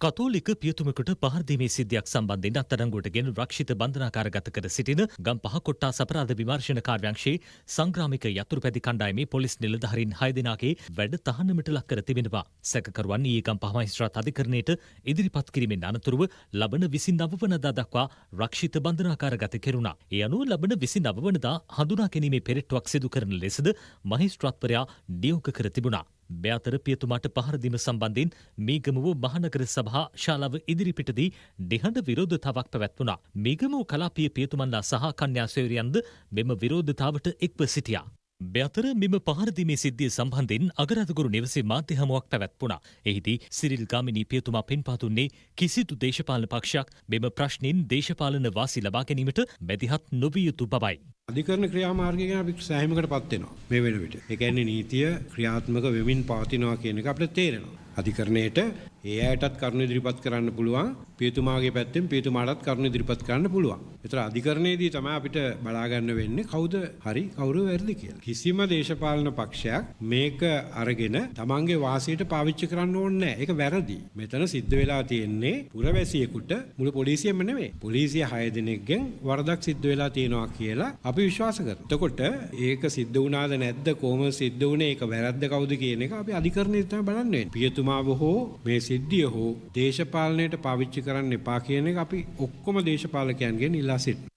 කතෝලික පියතුමෙකුට පහර දීමේ සිද්ධියක් සම්බන්ධයෙන් අත්අඩංගුවටගෙන රක්ෂිත බන්ධනාගාරගත කර සිටින ගම්පහ කොට්ටාස අපරාධ විමර්ශන කාර්යාංශයේ සංග්‍රාමික යතුරුපැදි කණ්ඩායමේ පොලිස් නිලධාරීන් 6 දෙනාගේ වැඩ තහනමට ලක් කර තිබෙනවා. සැකකරුවන් ඊයේ ගම්පහ මහේස්ත්‍රාත් අධිකරණයට ඉදිරිපත් කිරීමෙන් අනතුරුව ලබන 29 වනදා දක්වා රක්ෂිත බන්ධනාගාරගත කෙරුණා. ඒ අනුව ලබන 29 වනදා හඳුනා ගැනීමේ පෙරෙට්ටුවක් සිදු කරන ලෙසද මහේස්ත්‍රාත්වරයා නියෝග කර තිබුණා. මේ අතර පියතුමාට පහර දීම සම්බන්ධයෙන් මීගමුව මහනගර සභා ශාලාව ඉදිරිපිටදී නිහඬ විරෝධතාවක් පැවැත්වුණා. මීගමුව කලාපීය පියතුමන්ලා සහ කන්‍යා සොයුරියන්ද මෙම විරෝධතාවට එක්ව සිටියා. මේ අතර මෙම පහර දීමේ සිද්ධිය සම්බන්ධයෙන් අගරාදුගුරු නිවසේ මාධ්‍ය හමුවක් පැවැත්වුණා. එහිදී සිරිල් ගාමිණී පියතුමා පෙන්වා දුන්නේ කිසිදු දේශපාලන පක්ෂයක් මෙම ප්‍රශ්නෙන් දේශපාලන වාසි ලබා ගැනීමට මැදිහත් නොවිය යුතු බවයි. අධිකරණ ක්‍රියාමාර්ගය ගැන අපි සෑහීමකටපත් වෙනවා මේ වෙන විට. ඒ කියන්නේ නීතිය ක්‍රියාත්මක වෙමින් පවතිනවා කියන එක අපිට තේරෙනවා. අධිකරණයට ඒ අයටත් කරුණු ඉදිරිපත් කරන්න පුළුවන්. පියතුමාගේ පැත්තෙන් පියතුමාටත් කරුණු ඉදිරිපත් කරන්න පුළුවන්. ඒතර අධිකරණයේදී තමයි අපිට බලා ගන්න වෙන්නේ කවුද හරි කවුරු වැරදි කියලා. කිසිම දේශපාලන පක්ෂයක් මේක අරගෙන තමන්ගේ වාසියට පාවිච්චි කරන්න ඕනේ නැහැ. ඒක වැරදි. මෙතන සිද්ධ වෙලා තියෙන්නේ පුරවැසියෙකුට මුළු පොලිසියෙම නෙමෙයි. පොලිසිය 6 දෙනෙක්ගෙන් වරදක් සිද්ධ වෙලා තියෙනවා කියලා අපි විශ්වාස කරනවා. එතකොට ඒක සිද්ධ වුණාද නැද්ද කොහොමද සිද්ධ වුණේ ඒක වැරද්ද කවුද කියන එක අපි අධිකරණයේ තමයි බලන්න වෙන්නේ. පියතුමාව හෝ මේ සිද්ධිය හෝ දේශපාලනයට පාවිච්චි කරන්න එපා කියන එක අපි ඔක්කොම දේශපාලකයන්ගෙන් ඉල්ලා සිටිනවා.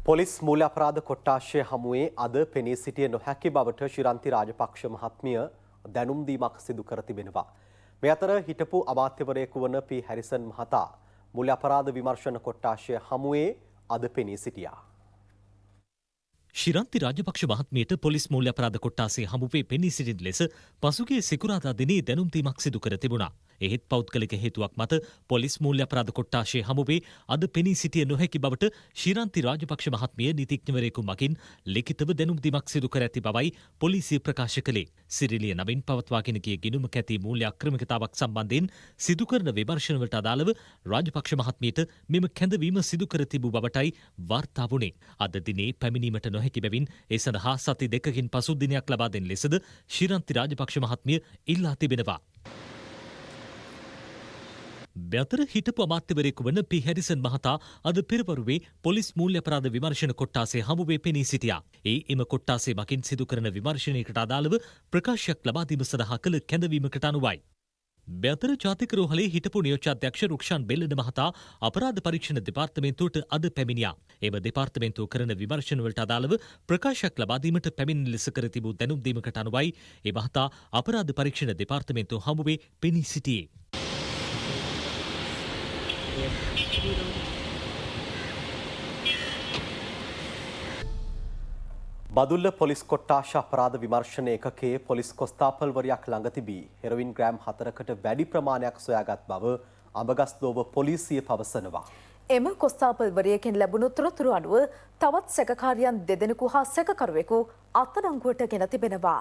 පොලිස් මූල්‍ය අපරාධ කොට්ටාශය හමුවේ අද පෙනී සිටිය නොහැකි බවට ශිරන්ති රාජපක්ෂ මහත්මිය දැනුම් දීමක් සිදු කර තිබෙනවා. මේ අතර හිටපු අමාත්‍යවරයෙකු වන පී හැරිසන් මහතා මූල්‍ය අපරාධ විමර්ශන කොට්ටාශය හමුවේ අද පෙනී සිටියා. ශිරන්ති රාජපක්ෂ මහත්මියට පොලිස් මූල්‍ය අපරාධ කොට්ටාසේ හමුවේ පෙනී සිටින ලෙස පසුගිය සිකුරාදා දිනේ දැනුම් දීමක් සිදු කර තිබුණා. එහෙත් පෞද්ගලික හේතුවක් මත පොලිස් මූල්‍ය අපරාධ කොට්ටාශයේ හමුවේ අද පෙනී සිටිය නොහැකි බවට ශිරන්ති රාජපක්ෂ මහත්මිය නීතිඥවරයෙකු මගින් ලිඛිතව දැනුම් දීමක් සිදු කර ඇති බවයි පොලිසිය ප්‍රකාශ කළේ. සිරිලිය නමින් පවත්වාගෙන ගිය ගිණුමක ඇති මූල්‍ය අක්‍රමිකතාවක් සම්බන්ධයෙන් සිදු කරන විමර්ශනවලට අදාළව රාජපක්ෂ මහත්මියට මෙම කැඳවීම සිදු කර තිබූ බවටයි වාර්තා වුණේ. අද දිනේ පැමිණීමට නොහැකි බැවින් ඒ සඳහා සති දෙකකින් පසු දිනයක් ලබා දෙන ලෙසද ශිරන්ති රාජපක්ෂ මහත්මිය ඉල්ලා තිබෙනවා. මෙතර හිටපු අමාත්‍යවරයෙකු වන පී හැරිසන් මහතා අද පෙරවරුවේ පොලිස් මූල්‍ය අපරාධ විමර්ශන කොට්ටාසේ හමුවේ පෙනී සිටියා. එම කොට්ටාසේ මකින් සිදු කරන විමර්ශනයකට අදාළව ප්‍රකාශයක් ලබා දීම සඳහා කළ කැඳවීමකට අනුවයි. මෙතර ජාතික රෝහලේ හිටපු නියෝජ්‍යාධ්‍යක්ෂ රුක්ෂාන් බෙල්ලන මහතා අපරාධ පරීක්ෂණ දෙපාර්තමේන්තුවට අද පැමිණියා. එම දෙපාර්තමේන්තුව කරන විමර්ශනවලට අදාළව ප්‍රකාශයක් ලබා දීමට පැමිණිලි ලෙස කර තිබූ දැනුම් දීමකට අනුවයි ඒ මහතා අපරාධ පරීක්ෂණ දෙපාර්තමේන්තුව හමුවේ පෙනී සිටියේ. බදුල්ල පොලිස් කොට්ටාශ අපරාධ විමර්ශන ඒකකයේ පොලිස් කොස්තාපල්වරයක් ළඟ තිබී හෙරොයින් ග්‍රෑම් 4කට වැඩි ප්‍රමාණයක් සොයාගත් බව අඹගස්දෝව පොලිසිය පවසනවා. එම කොස්තාපල්වරයකින් ලැබුණු තොරතුරු අනුව තවත් සැකකාරියන් දෙදෙනෙකු හා සැකකරුවෙකු අත්අඩංගුවට ගෙන තිබෙනවා.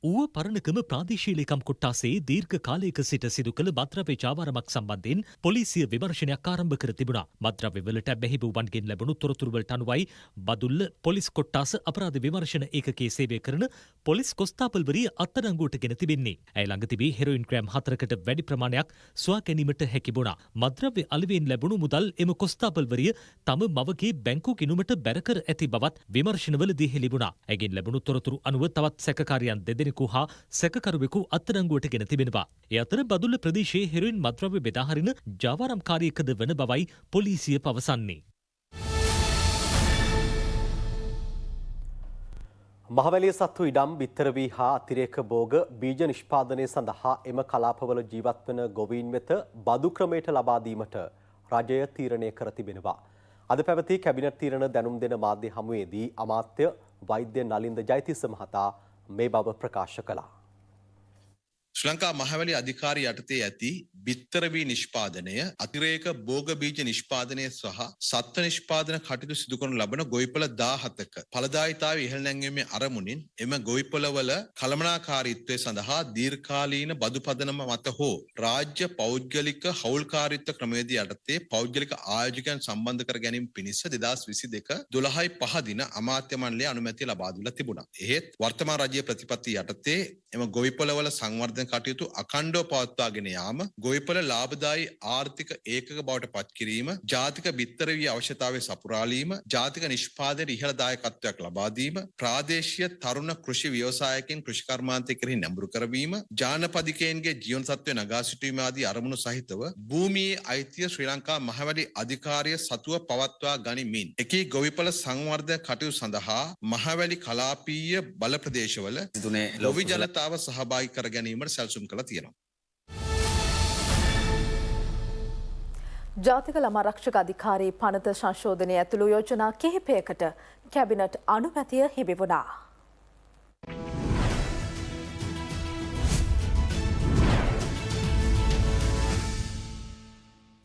ඌව පරණකම ප්‍රාදේශීය ලේකම් කොට්ටාසේ දීර්ඝ කාලයක සිට සිදු කළ මත්ද්‍රව්‍ය ජාවාරමක් සම්බන්ධයෙන් පොලිසිය විමර්ශනයක් ආරම්භ කර තිබුණා. මත්ද්‍රව්‍යවලට බැහැ වූවන්ගෙන් ලැබුණු තොරතුරු වලට අනුවයි බදුල්ල පොලිස් කොට්ටාස අපරාධ විමර්ශන ඒකකයේ සේවය කරන පොලිස් කොස්තාපල්වරිය අත්අඩංගුවට ගෙන තිබෙන්නේ. ඇය ළඟ තිබී හෙරොයින් ග්‍රෑම් 4කට වැඩි ප්‍රමාණයක් සොයා ගැනීමට හැකි වුණා. මත්ද්‍රව්‍ය අලෙවියෙන් ලැබුණු මුදල් එම කොස්තාපල්වරිය තම මවගේ බැංකු ගිණුමට බැර කර ඇති බවත් විමර්ශනවලදී හෙළිවුණා. ඇගෙන් ලැබුණු තොරතුරු අනුව තවත් සැකකාරියන් දෙදෙනෙකු හා සැකකරුවෙකු අත්අඩංගුවට ගෙන තිබෙනවා. ඒ අතර බදුල්ල ප්‍රදේශයේ හෙරොයින් මත්ද්‍රව්‍ය බෙදා හරින ජාවාරම්කාරියෙක්ද වන බවයි පොලිසිය පවසන්නේ. මහවැලිය සත්තු ඉඩම් බිත්තර වී හා අතිරේක භෝග බීජ නිෂ්පාදනය සඳහා එම කලාපවල ජීවත් වන ගොවීන් වෙත බදු ක්‍රමයට ලබා දීමට රජය තීරණය කර තිබෙනවා. අද පැවති කැබිනට් තීරණ දැනුම් දෙන මාධ්‍ය හමුවේදී අමාත්‍ය වෛද්‍ය නලින්ද ජයතිස්ස මහතා මේ බව ප්‍රකාශ කළා. ශ්‍රී ලංකා මහවැලි අධිකාරිය යටතේ ඇති බිත්තර වී නිෂ්පාදනය, අතිරේක භෝග බීජ නිෂ්පාදනය සහ සත්ත්ව නිෂ්පාදන කටයුතු සිදු කරනු ලබන ගොවිපළ 17ක ඵලදායීතාවය ඉහළ නැංවීමේ අරමුණින් එම ගොවිපළවල කළමනාකාරීත්වය සඳහා දීර්ඝකාලීන බදු පදනම මත හෝ රාජ්‍ය පෞද්ගලික හවුල්කාරීත්ව ක්‍රමවේදය යටතේ පෞද්ගලික ආයෝජකයන් සම්බන්ධ කර ගැනීම පිණිස 2022 12/5 දින අමාත්‍ය මණ්ඩලය අනුමැතිය ලබා දුලා තිබුණා. එහෙත් වර්තමාන රජයේ ප්‍රතිපත්ති යටතේ එම ගොවිපළවල සංවර්ධන කටයුතු අඛණ්ඩව පවත්වාගෙන යාම, ගොවිපළ ලාභදායී ආර්ථික ඒකක බවට පත් කිරීම, ජාතික බිත්තර වී අවශ්‍යතාවය සපුරාලීම, ජාතික නිෂ්පාදනයේ ඉහළ දායකත්වයක් ලබා දීම, ප්‍රාදේශීය තරුණ කෘෂි ව්‍යවසායකින් කෘෂි කර්මාන්තය කෙරෙහි නැඹුරු කරවීම, ජානපදිකයන්ගේ ජීවන සත්වය නගා සිටුවීම ආදී අරමුණු සහිතව භූමියේ අයිතිය ශ්‍රී ලංකා මහවැලි අධිකාරිය සතුව පවත්වා ගනිමින් එකී ගොවිපළ සංවර්ධන කටයුතු සඳහා මහවැලි කලාපීය බල ප්‍රදේශවල ගොවි ජනතාව සහභාගී කර ගැනීමට සැලසුම් කළා තියෙනවා. ජාතික ළමා ආරක්ෂක අධිකාරී පනත සංශෝධනය ඇතුළු යෝජනා කිහිපයකට කැබිනට් අනුමැතිය හිමි වුණා.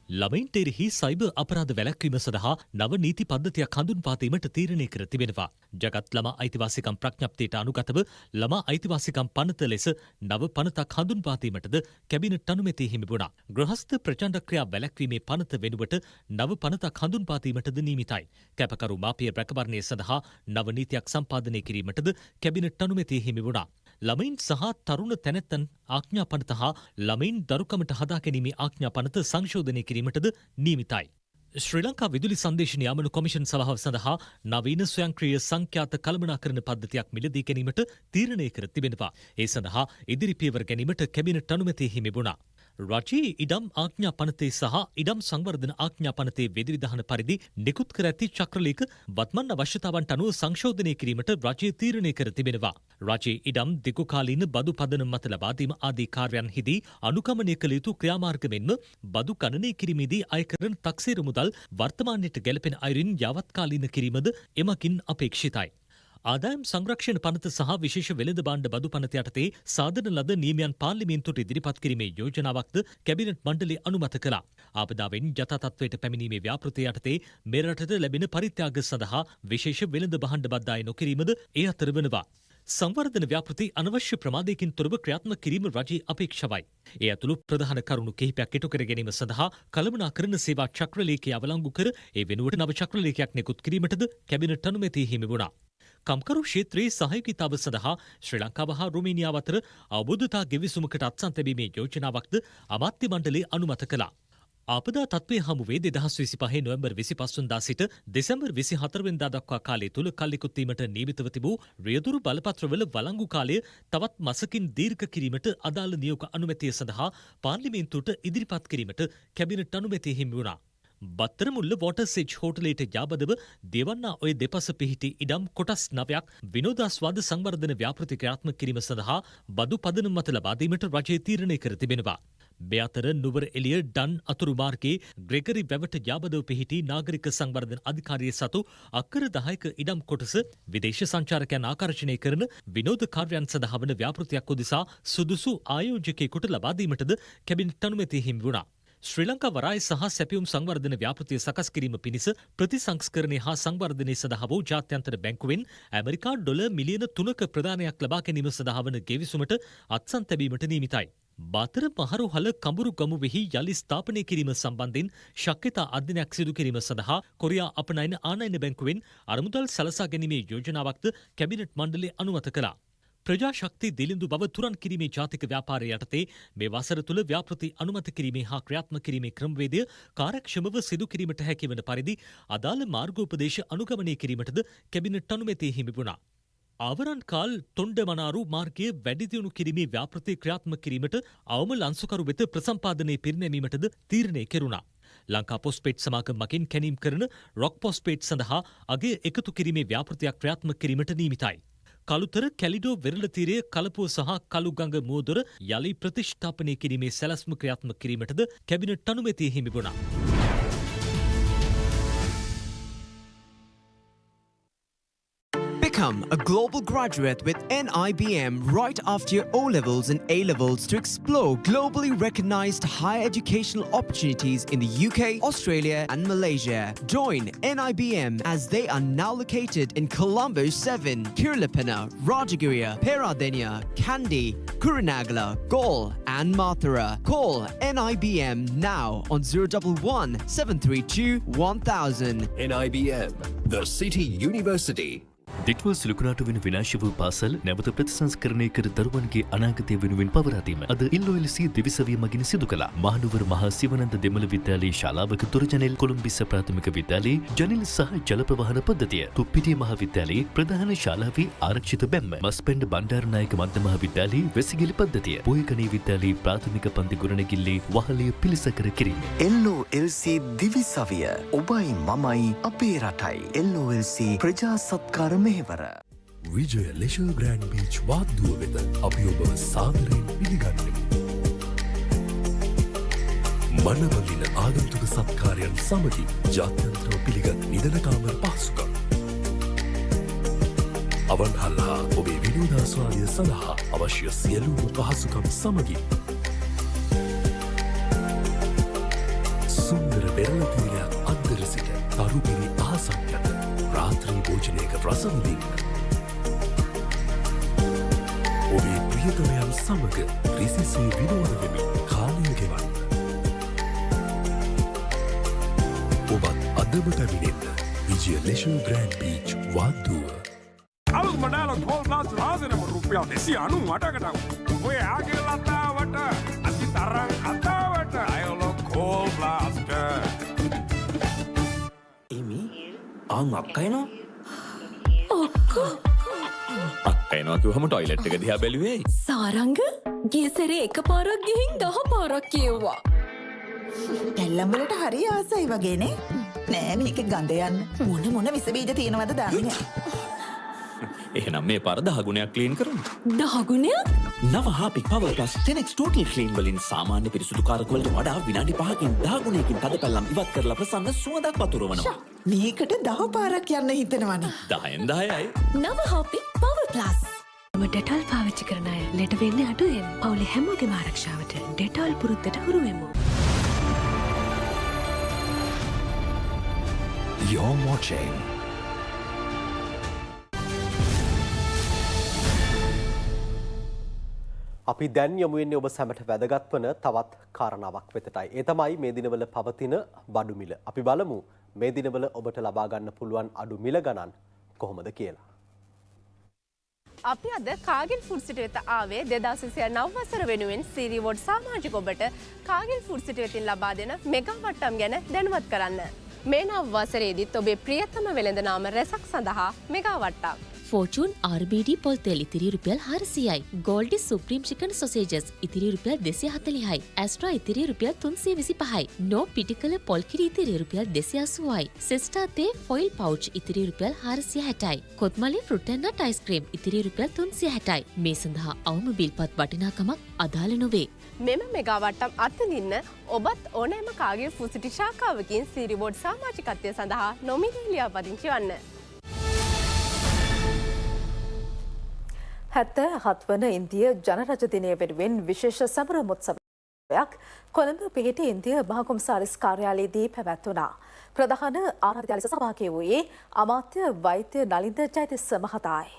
ළමයින්ට එරෙහි සයිබර් අපරාධ වැළැක්වීම සඳහා නව නීති පද්ධතියක් හඳුන්වා දීමට තීරණය කර තිබෙනවා. ජගත් ළමා අයිතිවාසිකම් ප්‍රඥප්තියට අනුගතව ළමා අයිතිවාසිකම් පනත ලෙස නව පනතක් හඳුන්වා දීමටද කැබිනට් අනුමැතිය හිමි වුණා. ගෘහස්ත ප්‍රචණ්ඩ ක්‍රියා වැළැක්වීමේ පනත වෙනුවට නව පනතක් හඳුන්වා දීමටද නියමිතයි. කැපකරු මාපිය රැකවරණය සඳහා නව නීතියක් සම්පාදනය කිරීමටද කැබිනට් අනුමැතිය හිමි වුණා. ළමයින් සහ තරුණ තැනැත්තන් ආඥා පනත හා ළමයින් දරුකමට හදා ගැනීමේ ආඥා පනත සංශෝධනය කිරීමටද නියමිතයි. ශ්‍රී ලංකා විදුලි සංදේශ නියාමන කොමිෂන් සභාව සඳහා නවීන ස්වයංක්‍රීය සංඛ්‍යාත කළමනාකරණ පද්ධතියක් මිලදී ගැනීමට තීරණය කර තිබෙනවා. ඒ සඳහා ඉදිරි පියවර ගැනීමට කැබිනට් අනුමැතිය හිමි වුණා. රජයේ ඉඩම් ආඥා පනතේ සහ ඉඩම් සංවර්ධන ආඥා පනතේ විධිවිධාන පරිදි නිකුත් කර ඇති චක්‍රලේඛ වත්මන් අවශ්‍යතාවන්ට අනුව සංශෝධනය කිරීමට රජය තීරණය කර තිබෙනවා. රජයේ ඉඩම් දිගුකාලීන බදු පදනම මත ලබා දීම ආදී කාර්යයන්හිදී අනුගමනය කළ යුතු ක්‍රියාමාර්ග මෙන්ම බදු ගණනය කිරීමේදී අය කරන තක්සේරු මුදල් වර්තමානයට ගැලපෙන අයුරින් යාවත්කාලීන කිරීමද එමකින් අපේක්ෂිතයි. ආදායම් සංරක්ෂණ පනත සහ විශේෂ වෙළඳ භාණ්ඩ බදු පනත යටතේ සාධන ලද නියමයන් පාර්ලිමේන්තුවට ඉදිරිපත් කිරීමේ යෝජනාවක්ද කැබිනට් මණ්ඩලය අනුමත කළා. ආපදාවෙන් යථා තත්ත්වයට පැමිණීමේ ව්‍යාපෘතිය යටතේ මෙරටට ලැබෙන පරිත්‍යාග සඳහා විශේෂ වෙළඳ භාණ්ඩ බද්දාය නොකිරීමද ඒ අතර වෙනවා. සංවර්ධන ව්‍යාපෘති අනවශ්‍ය ප්‍රමාදයකින් තොරව ක්‍රියාත්මක කිරීම රජයේ අපේක්ෂාවයි. ඒ ඇතුළු ප්‍රධාන කරුණු කිහිපයක් ඉටු කර ගැනීම සඳහා කළමනාකරණ සේවා චක්‍රලේඛය අවලංගු කර ඒ වෙනුවට නව චක්‍රලේඛයක් නිකුත් කිරීමටද කැබිනට් අනුමැතිය හිමි වුණා. කම්කරු ක්ෂේත්‍රයේ සහයෝගීතාව සඳහා ශ්‍රී ලංකාව හා රුමේනියාව අතර අවබෝධතා ගෙවිසුමකට අත්සන් තැබීමේ යෝජනාවක්ද අමාත්‍ය මණ්ඩලය අනුමත කළා. ආපදා තත්ත්වය හමුවේ 2025 නොවැම්බර් 25 වනදා සිට දෙසැම්බර් 24 වෙනිදා දක්වා කාලය තුල කල්ලිකුත් වීමට නියමිතව තිබූ රියදුරු බලපත්‍රවල වළංගු කාලය තවත් මාසකින් දීර්ඝ කිරීමට අදාළ නියෝග අනුමැතිය සඳහා පාර්ලිමේන්තුවට ඉදිරිපත් කිරීමට කැබිනට් අනුමැතිය හිමි වුණා. බත්තරමුල්ල වෝටර් සේජ් හෝටලයට යාබදව දෙවන්නා ඔය දෙපස පිහිටි ඉඩම් කොටස් 9ක් විනෝදාස්වාද සංවර්ධන ව්‍යාපෘති ක්‍රියාත්මක කිරීම සඳහා බදු පදනම මත ලබා දීමට රජය තීරණය කර තිබෙනවා. මේ අතර නුවර එළිය ඩන් අතුරු මාර්ගයේ ග්‍රෙගරි වැවට යාබදව පිහිටි නාගරික සංවර්ධන අධිකාරිය සතු අක්කර 10ක ඉඩම් කොටස විදේශ සංචාරකයන් ආකර්ෂණය කරන විනෝද කාර්යයන් සඳහා වන ව්‍යාපෘතියක් උදෙසා සුදුසු ආයෝජකයෙකුට ලබා දීමටද කැබිනට් අනුමැතිය හිමි වුණා. ශ්‍රී ලංකා වරාය සහ සැපියුම් සංවර්ධන ව්‍යාපෘතිය සකස් කිරීම පිණිස ප්‍රතිසංස්කරණය හා සංවර්ධනය සඳහා වූ ජාත්‍යන්තර බැංකුවෙන් ඇමරිකා ඩොලර් මිලියන 3ක ප්‍රදානයක් ලබා ගැනීම සඳහා වන ගෙවිසුමට අත්සන් තැබීමට නියමිතයි. බාතර මහරුහල කඹුරු ගමුවෙහි යළි ස්ථාපනය කිරීම සම්බන්ධයෙන් ශක්්‍යතා අධ්‍යයනයක් සිදු කිරීම සඳහා කොරියා අපනයන ආනයන බැංකුවෙන් අරමුදල් සලසා ගැනීමේ යෝජනාවක්ද කැබිනට් මණ්ඩලය අනුමත කළා. ප්‍රජාශක්ති දිලිඳු බව තුරන් කිරීමේ ජාතික ව්‍යාපාරය යටතේ මේ වසර තුළ ව්‍යාපෘති අනුමත කිරීමේ හා ක්‍රියාත්මක කිරීමේ ක්‍රමවේදය කාර්යක්ෂමව සිදු කිරීමට හැකිවන පරිදි අදාළ මාර්ගෝපදේශ අනුගමනය කිරීමටද කැබිනට් අනුමැතිය හිමි වුණා. ආවරන්කාල් තොණ්ඩමනාරු මාර්ගයේ වැඩි දියුණු කිරීමේ ව්‍යාපෘති ක්‍රියාත්මක කිරීමට අවම ලන්සුකරු වෙත ප්‍රසම්පාදනයේ පිරිනැමීමටද තීරණය කෙරුණා. ලංකා පොස්පේට් සමාගම මගින් කැණීම් කරන රොක් පොස්පේට් සඳහා අගය එකතු කිරීමේ ව්‍යාපෘතියක් ක්‍රියාත්මක කිරීමට නියමිතයි. කළුතර කැලිඩෝ වෙරළ තීරයේ කලපුව සහ කළුගඟ මුවදොර යලි ප්‍රතිෂ්ඨාපනය කිරීමේ සැලැස්ම ක්‍රියාත්මක කිරීමටද කැබිනට් අනුමැතිය හිමි වුණා. Become a global graduate with NIBM right after your O-levels and A-levels to explore globally recognized higher educational opportunities in the UK, Australia and Malaysia. Join NIBM as they are now located in Colombo 7, Kirlipana, Rajagiriya, Peradeniya, Kandy, Kurunagala, Gaul and Mathura. Call NIBM now on 011 732 1000. NIBM, the City University. දිට්ව සුළුකුණාට වෙන විනාශ වූ පාසල් නැවත ප්‍රතිසංස්කරණය කර දරුවන්ගේ අනාගතය වෙනුවෙන් පවරාදීම අද ඉල්ලෝඑල්සී දිවිසවිය මගින් සිදු කළා. මහනුවර මහා සිවනන්ද දෙමළ විද්‍යාලයේ ශාලාවක තුරජනෙල් කොළඹිස්ස ප්‍රාථමික විද්‍යාලයේ ජනිල් සහ ජල ප්‍රවාහන පද්ධතිය, තුප්පිටිය මහා විද්‍යාලයේ ප්‍රධාන ශාලාවේ ආරක්ෂිත බැම්ම, මස්පෙන්ඩ බණ්ඩාරනායක මධ්‍ය මහා විද්‍යාලයේ වැසිකිලි පද්ධතිය, පොයකණී විද්‍යාලයේ ප්‍රාථමික පන්ති ගොඩනැගිල්ලේ වහලය පිළිසකර කිරීම. LOLC දිවිසවිය ඔබයි මමයි අපේ රටයි. LOLC ප්‍රජා සත්කාර මෙහෙවර. විජය ලෙෂර් ග්‍රෑන්ඩ් බීච් වාද්දුව වෙත අපි ඔබ සාදරයෙන් පිළිගන්නෙමු. මනවලින ආගන්තුක සත්කාරයන් සමගින් ජාත්‍යන්තරව පිළිගත් නිදන කාමර පහසුකම්. අවන්හල් හා ඔබේ විනෝදාස්වාදය සඳහා අවශ්‍ය සියලුම පහසුකම් සමගින් සුන්දර වෙරළතීරයක් අද්දර සිට තරුපිරි ආසන්නට රාත්‍රී භෝජනයක රස විඳින්න. ඔබේ ප්‍රියතමයන් සමග රිසිසේ විනෝද වෙමින් කාලය ගෙවන්න. ඔබත් අදම පැමිණෙන්න විජය ලෙෂර් ග්‍රෑන්ඩ් බීච් වාද්දුව. අලුත් මඩාල ගෝල් ප්ලස් රාසනම රුපියල් 298කට ඔය ආගේ ලතාවට අති තරම් අතාවට අයලෝ ගෝල් ප්ලස් එමි ආන් අක්කයිනෝ අක්කයි යනවා කිව්වම টয়ලට් එක දිහා බැලුවේ. සාරංග ගිය සැරේ එකපාරක් ගිහින් 10 පාරක් කියෙව්වා. පැල්ලම් වලට හරි ආසයි වගේනේ. නෑ මේක ගඳ යන්න. මොන විස බීජ තියෙනවද දන්නේ. එහෙනම් මේ පාර 10 ගුණයක් ක්ලීන් කරමු. 10 ගුණයක්? නව Harpic power plus 10x total clean වලින් සාමාන්‍ය පිරිසුදු කාරක වලට වඩා විනාඩි 5කින් 10 ගුණයකින් තද පැල්ලම් ඉවත් කරලා ප්‍රසන්න සුවඳක් පතුරවනවා. මේකට 10 පාරක් යන්න හිතනවනේ. 10න් 10යි. නව හාපික් පවර් ප්ලස්. ඩෙටෝල් පාවිච්චි කරන අය ලෙඩ වෙන්නේ අඩුවෙන්. පවුලේ හැමෝගේම ආරක්ෂාවට ඩෙටෝල් පුරුද්දට හුරු වෙමු. You're watching අපි දැන් යමු වෙන්නේ ඔබ සැමට වැදගත් වන තවත් කාරණාවක් වෙතටයි. ඒ තමයි මේ දිනවල පවතින බඩු මිල. අපි බලමු මේ දිනවල ඔබට ලබා ගන්න පුළුවන් අඩු මිල ගණන් කොහොමද කියලා. අපි අද කාගිල් ෆුඩ් සිටි වෙත ආවේ 2029 වසර වෙනුවෙන් සීරිවෝඩ් සමාජික ඔබට කාගිල් ෆුඩ් සිටි වෙතින් ලබා දෙන මෙගා වට්ටම් ගැන දැනුවත් කරන්න. මේ නව වසරේදීත් ඔබේ ප්‍රියතම වෙළඳ නාම රැසක් සඳහා මෙගා වට්ටම්. ෆෝචූන් RBD පොල් තෙල් ඉතිරි රුපියල් 400යි. ගෝල්ඩි සුප්‍රීම් චිකන් සොසේජස් ඉතිරි රුපියල් 240යි. ඇස්ට්‍රා ඉතිරි රුපියල් 325යි. නෝ පිටිකල පොල් කිරි ඉතිරි රුපියල් 280යි. සිස්ටා තේ ෆොයිල් පවුච් ඉතිරි රුපියල් 460යි. Kotmale fruit and nut ice cream ඉතිරි රුපියල් 360යි. මේ සඳහා අවම බිල්පත් වටිනාකමක් අදාළ නොවේ. මෙම මෙගා වට්ටම් අත්දින්න ඔබත් ඕනෑම කාගිල් ෆුඩ් සිටි ශාඛාවකින් සීරිවෝඩ් සමාජිකත්වය සඳහා නොමිලේ ලියාපදිංචි වන්න. 77 වන ඉන්දිය ජනරජ දිනය වෙනුවෙන් විශේෂ සමරන උත්සවයක් කොළඹ පිහිටි ඉන්දිය මහකොමසාරිස් කාර්යාලයේදී පැවැත්වුණා. ප්‍රධාන ආරාධිත ලෙස සභාගය වූයේ අමාත්‍ය වෛද්‍ය නලින්ද ජයතිස්ස මහතායි.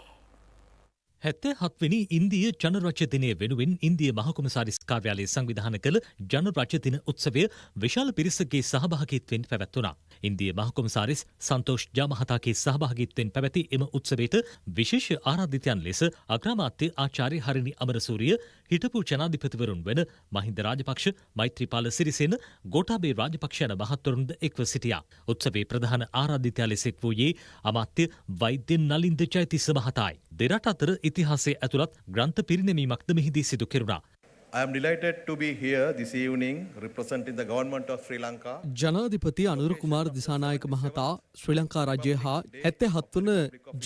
77 වෙනි ඉන්දිය ජනරජ දිනය වෙනුවෙන් ඉන්දිය මහකොමසාරිස් කාර්යාලයේ සංවිධානය කළ ජනරජ දින උත්සවය විශාල පිරිසකගේ සහභාගීත්වයෙන් පැවැත්වුණා. ඉන්දිය මහකොමසාරිස් සන්තෝෂ් ජා මහතාගේ සහභාගීත්වයෙන් පැවැති එම උත්සවයට විශේෂ ආරාධිතයන් ලෙස අග්‍රාමාත්‍ය ආචාර්ය හරිනි අමරසූරිය, හිටපු ජනාධිපතිවරුන් වන මහින්ද රාජපක්ෂ, මෛත්‍රීපාල සිරිසේන, ගෝඨාභය රාජපක්ෂ යන මහත්වරුන්ද එක්ව සිටියා. උත්සවයේ ප්‍රධාන ආරාධිතයා ලෙස එක් වූයේ අමාත්‍ය වෛද්‍ය නලින්ද ජයතිස්ස මහතායි. දෙරට අතර ඉතිහාසයේ ඇතුළත් ග්‍රන්ථ පිරිනැමීමක්ද මෙහිදී සිදු කෙරුණා. I am delighted to be here this evening representing the government of Sri Lanka. ජනාධිපති අනුර කුමාර දිසානායක මහතා ශ්‍රී ලංකා රජය හා 77 වන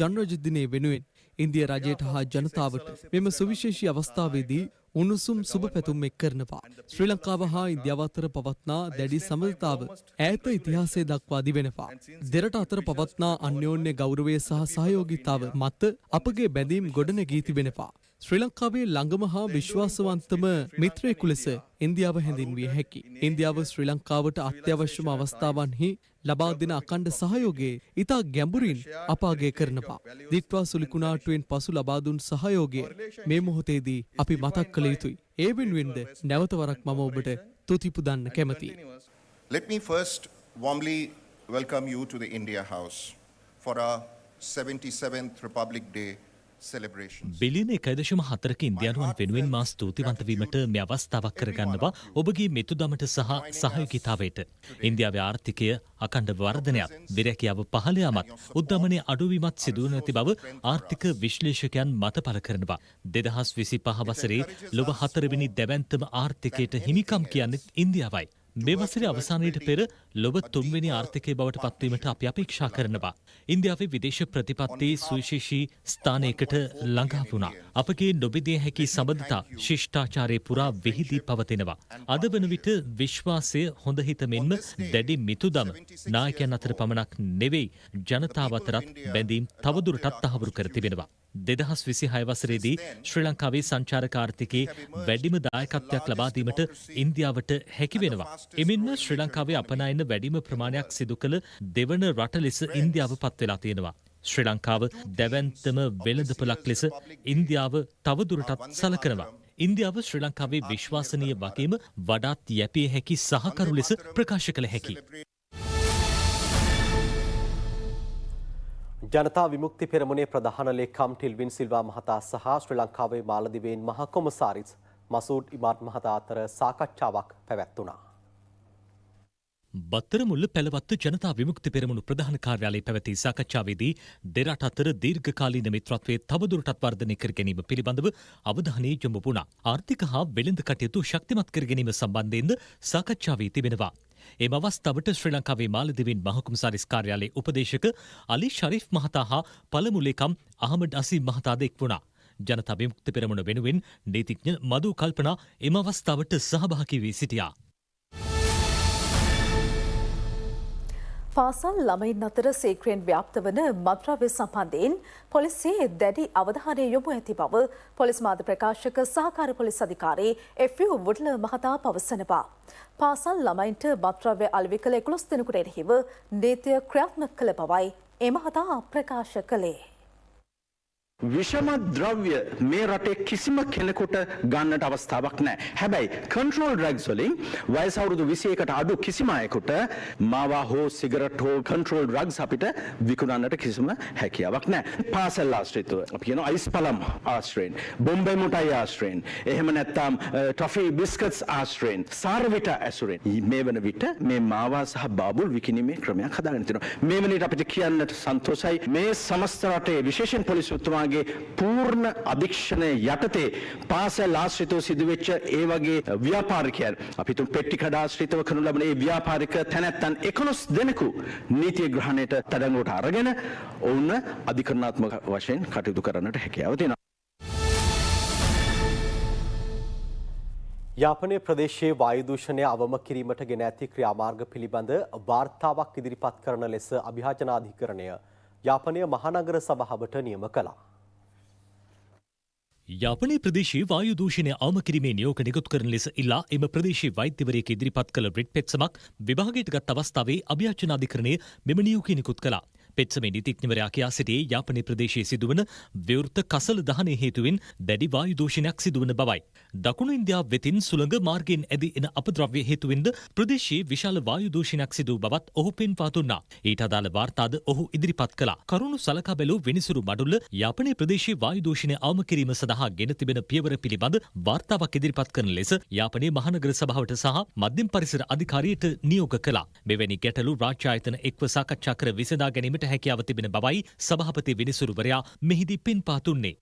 ජනරජ දිනය වෙනුවෙන් ඉන්දිය රජයට හා ජනතාවට මෙම සුවිශේෂී අවස්ථාවේදී උණුසුම් සුබ පැතුම් එක් කරනවා. ශ්‍රී ලංකාව හා ඉන්දියාව අතර පවත්නා දැඩි සබඳතාව ඈත ඉතිහාසයේ දක්වා දිවෙනවා. දෙරට අතර පවත්නා අන්‍යෝන්‍ය ගෞරවය සහ සහයෝගීතාව මත අපගේ බැඳීම් ගොඩනැගී තිබෙනවා. ශ්‍රී ලංකාවේ ළඟම හා විශ්වාසවන්තම මිත්‍රයෙකු ලෙස ඉන්දියාව හැඳින්විය හැකි. ඉන්දියාව ශ්‍රී ලංකාවට අත්‍යවශ්‍යම අවස්ථාවන්හි ලබා දෙන අඛණ්ඩ සහයෝගයේ ඉතා ගැඹුරින් අප අගය කරනවා. දිට්වා සුලිකුණාටුවෙන් පසු ලබා දුන් සහයෝගය මේ මොහොතේදී අපි මතක් කළ යුතුයි. ඒ වෙනුවෙන්ද නැවත වරක් මම ඔබට තුති පුදන්න කැමැතියි. Let me first warmly welcome you to the India House for our 77th Republic Day බිලියන 1.4ක ඉන්දියානුවන් වෙනුවෙන් මා ස්තුතිවන්ත වීමට මේ අවස්ථාවක් කරගන්නවා ඔබගේ මෙතුදමට සහ සහයෝගීතාවයට. ඉන්දියාවේ ආර්ථිකය අඛණ්ඩ වර්ධනයක්, විරැකියාව පහළ යාමක්, උද්දමනය අඩුවීමත් සිදු වන ඇති බව ආර්ථික විශ්ලේෂකයන් මත පළ කරනවා. 2025 වසරේ ලොව 4 වෙනි දැවැන්තම ආර්ථිකයට හිමිකම් කියන්නේ ඉන්දියාවයි. මේ වසරේ අවසානයට පෙර ලොව 3 වෙනි ආර්ථිකය බවට පත්වීමට අපි අපේක්ෂා කරනවා. ඉන්දියාවේ විදේශ ප්‍රතිපත්ති සුවිශේෂී ස්ථානයකට ළඟා වුණා. අපගේ නොබෙදිය හැකි සබඳතා ශිෂ්ටාචාරයේ පුරා විහිදී පවතිනවා. අද වන විට විශ්වාසය හොඳ හිත මෙන්ම දැඩි මිතුදම නායකයන් අතර පමණක් නෙවෙයි ජනතාව අතරත් බැඳීම් තවදුරටත් තහවුරු කර තිබෙනවා. 2026 වසරේදී ශ්‍රී ලංකාවේ සංචාරක ආර්ථිකයේ වැඩිම දායකත්වයක් ලබා දීමට ඉන්දියාවට හැකි වෙනවා. එමෙන්ම ශ්‍රී ලංකාවේ අපනයන වැඩිම ප්‍රමාණයක් සිදු කළ දෙවන රට ලෙස ඉන්දියාව පත් වෙලා තියෙනවා. ශ්‍රී ලංකාව දැවැන්තම වෙළඳපොළක් ලෙස ඉන්දියාව තවදුරටත් සලකනවා. ඉන්දියාව ශ්‍රී ලංකාවේ විශ්වාසනීය වගේම වඩාත් යැපිය හැකි සහකරු ලෙස ප්‍රකාශ කළ හැකියි. ජනතා විමුක්ති පෙරමුණේ ප්‍රධාන ලේකම් ටිල්වින් සිල්වා මහතා සහ ශ්‍රී ලංකාවේ මාලදිවයින් මහ කොමසාරිස් මසූඩ් ඉමාඩ් මහතා අතර සාකච්ඡාවක් පැවැත්වුණා. බත්තරමුල්ල පැලවත්තු ජනතා විමුක්ති පෙරමුණු ප්‍රධාන කාර්යාලයේ පැවති සාකච්ඡාවේදී දෙරට අතර දීර්ඝකාලීන මිත්‍රත්වයේ තවදුරටත් වර්ධනය කර ගැනීම පිළිබඳව අවධානය යොමු වුණා. ආර්ථික හා වෙළඳ කටයුතු ශක්තිමත් කර ගැනීම සම්බන්ධයෙන්ද සාකච්ඡාවේ තිබෙනවා. එම අවස්ථාවට ශ්‍රී ලංකාවේ මාලදිවින් මහකුම්සාරිස් කාර්යාලයේ උපදේශක අලි ශරීෆ් මහතා හා පළමු ලේකම් අහමඩ් අසීම් මහතාද එක් වුණා. ජනතා විමුක්ති පෙරමුණ වෙනුවෙන් නීතිඥ මදු කල්පනා එම අවස්ථාවට සහභාගී වී සිටියා. පාසල් ළමයින් අතර සීක්‍රයෙන් ව්‍යාප්ත වන මත්ද්‍රව්‍ය සම්බන්ධයෙන් පොලිසියේ දැඩි අවධානය යොමු ඇති බව පොලිස් මාධ්‍ය ප්‍රකාශක සහකාර පොලිස් අධිකාරී එෆ්.යූ වුඩ්ල මහතා පවසනවා. පාසල් ළමයින්ට මත්ද්‍රව්‍ය අලෙවි කළ 11 දෙනෙකුට එරෙහිව නීතිය ක්‍රියාත්මක කළ බවයි ඒ මහතා ප්‍රකාශ කළේ. විෂම ද්‍රව්‍ය මේ රටේ කිසිම කෙනෙකුට ගන්නට අවස්ථාවක් නැහැ. හැබැයි කන්ට්‍රෝල් ඩ්‍රග්ස් වලින් වයස අවුරුදු 21කට අඩු කිසිම අයෙකුට මාවා හෝ සිගරට් හෝ කන්ට්‍රෝල් ඩ්‍රග්ස් අපිට විකුණන්නට කිසිම හැකියාවක් නැහැ. පාසල් ආශ්‍රිතව අපි කියනවා අයිස් පළම් ආශ්‍රයෙන්, බොම්බේ මුටයි ආශ්‍රයෙන්, එහෙම නැත්නම් ටොෆි බිස්කට්ස් ආශ්‍රයෙන්, සාරවිට ඇසුරෙන් මේ වන විට මේ මාවා සහ බාබුල් විකිණීමේ ක්‍රමයක් හදාගෙන තියෙනවා. මේ වෙනේට අපිට කියන්නට සන්තෝෂයි මේ සමස්ත රටේ විශේෂයෙන් පොලිස් උතුමාගේ පූර්ණ අධීක්ෂණය යටතේ පාසල් ආශ්‍රිතව සිදුවෙච්ච ඒ වගේ ව්‍යාපාරිකයන් අපි තුන් පෙට්ටි කඩ ආශ්‍රිතව කරනු ලබන ඒ ව්‍යාපාරික තැනැත්තන් 11 දෙනෙකු නීතිය ග්‍රහණයට තඩංගුවට අරගෙන ඔවුන් අධිකරණාත්මක වශයෙන් කටයුතු කරන්නට හැකියාව තියෙනවා. යාපනයේ ප්‍රදේශයේ වායු දූෂණය අවම කිරීමට ගෙන ඇති ක්‍රියාමාර්ග පිළිබඳ වාර්තාවක් ඉදිරිපත් කරන ලෙස අභියාචනාධිකරණය යාපනයේ මහනගර සභාවට නියම කළා. යාපනයේ ප්‍රදේශයේ වායු දූෂණය අවම කිරීමේ නියෝග නිකුත් කරන ලෙස ඉල්ලා එම ප්‍රදේශයේ වෛද්‍යවරයෙක් ඉදිරිපත් කළ රිට් පෙත්සමක් විභාගයට ගත් අවස්ථාවේ අභියාචනාධිකරණය මෙම නියෝගය නිකුත් කළා. පෙත්සමේ නීතිඥවරයා කියා සිටියේ යාපනයේ ප්‍රදේශයේ සිදුවන විවෘත කසල දහනය හේතුවෙන් දැඩි වායු දූෂණයක් සිදුවන බවයි. දකුණු ඉන්දියාව වෙතින් සුළඟ මාර්ගයෙන් ඇදී එන අපද්‍රව්‍ය හේතුවෙන්ද ප්‍රදේශයේ විශාල වායු දූෂණයක් සිදු බවත් ඔහු පෙන්වා දුන්නා. ඊට අදාළ වාර්තාද ඔහු ඉදිරිපත් කළා. කරුණු සලකා බැලූ විනිසුරු මඩුල්ල යාපනයේ ප්‍රදේශයේ වායු දූෂණය අවම කිරීම සඳහා ගෙන තිබෙන පියවර පිළිබඳ වාර්තාවක් ඉදිරිපත් කරන ලෙස යාපනයේ මහනගර සභාවට සහ මධ්‍යම පරිසර අධිකාරියට නියෝග කළා. මෙවැනි ගැටලු රාජ්‍ය ආයතන එක්ව සාකච්ඡා කර විසඳා ගැනීමට හැකියාව තිබෙන බවයි සභාපති විනිසුරුවරයා මෙහිදී පෙන්වා දුන්නේ.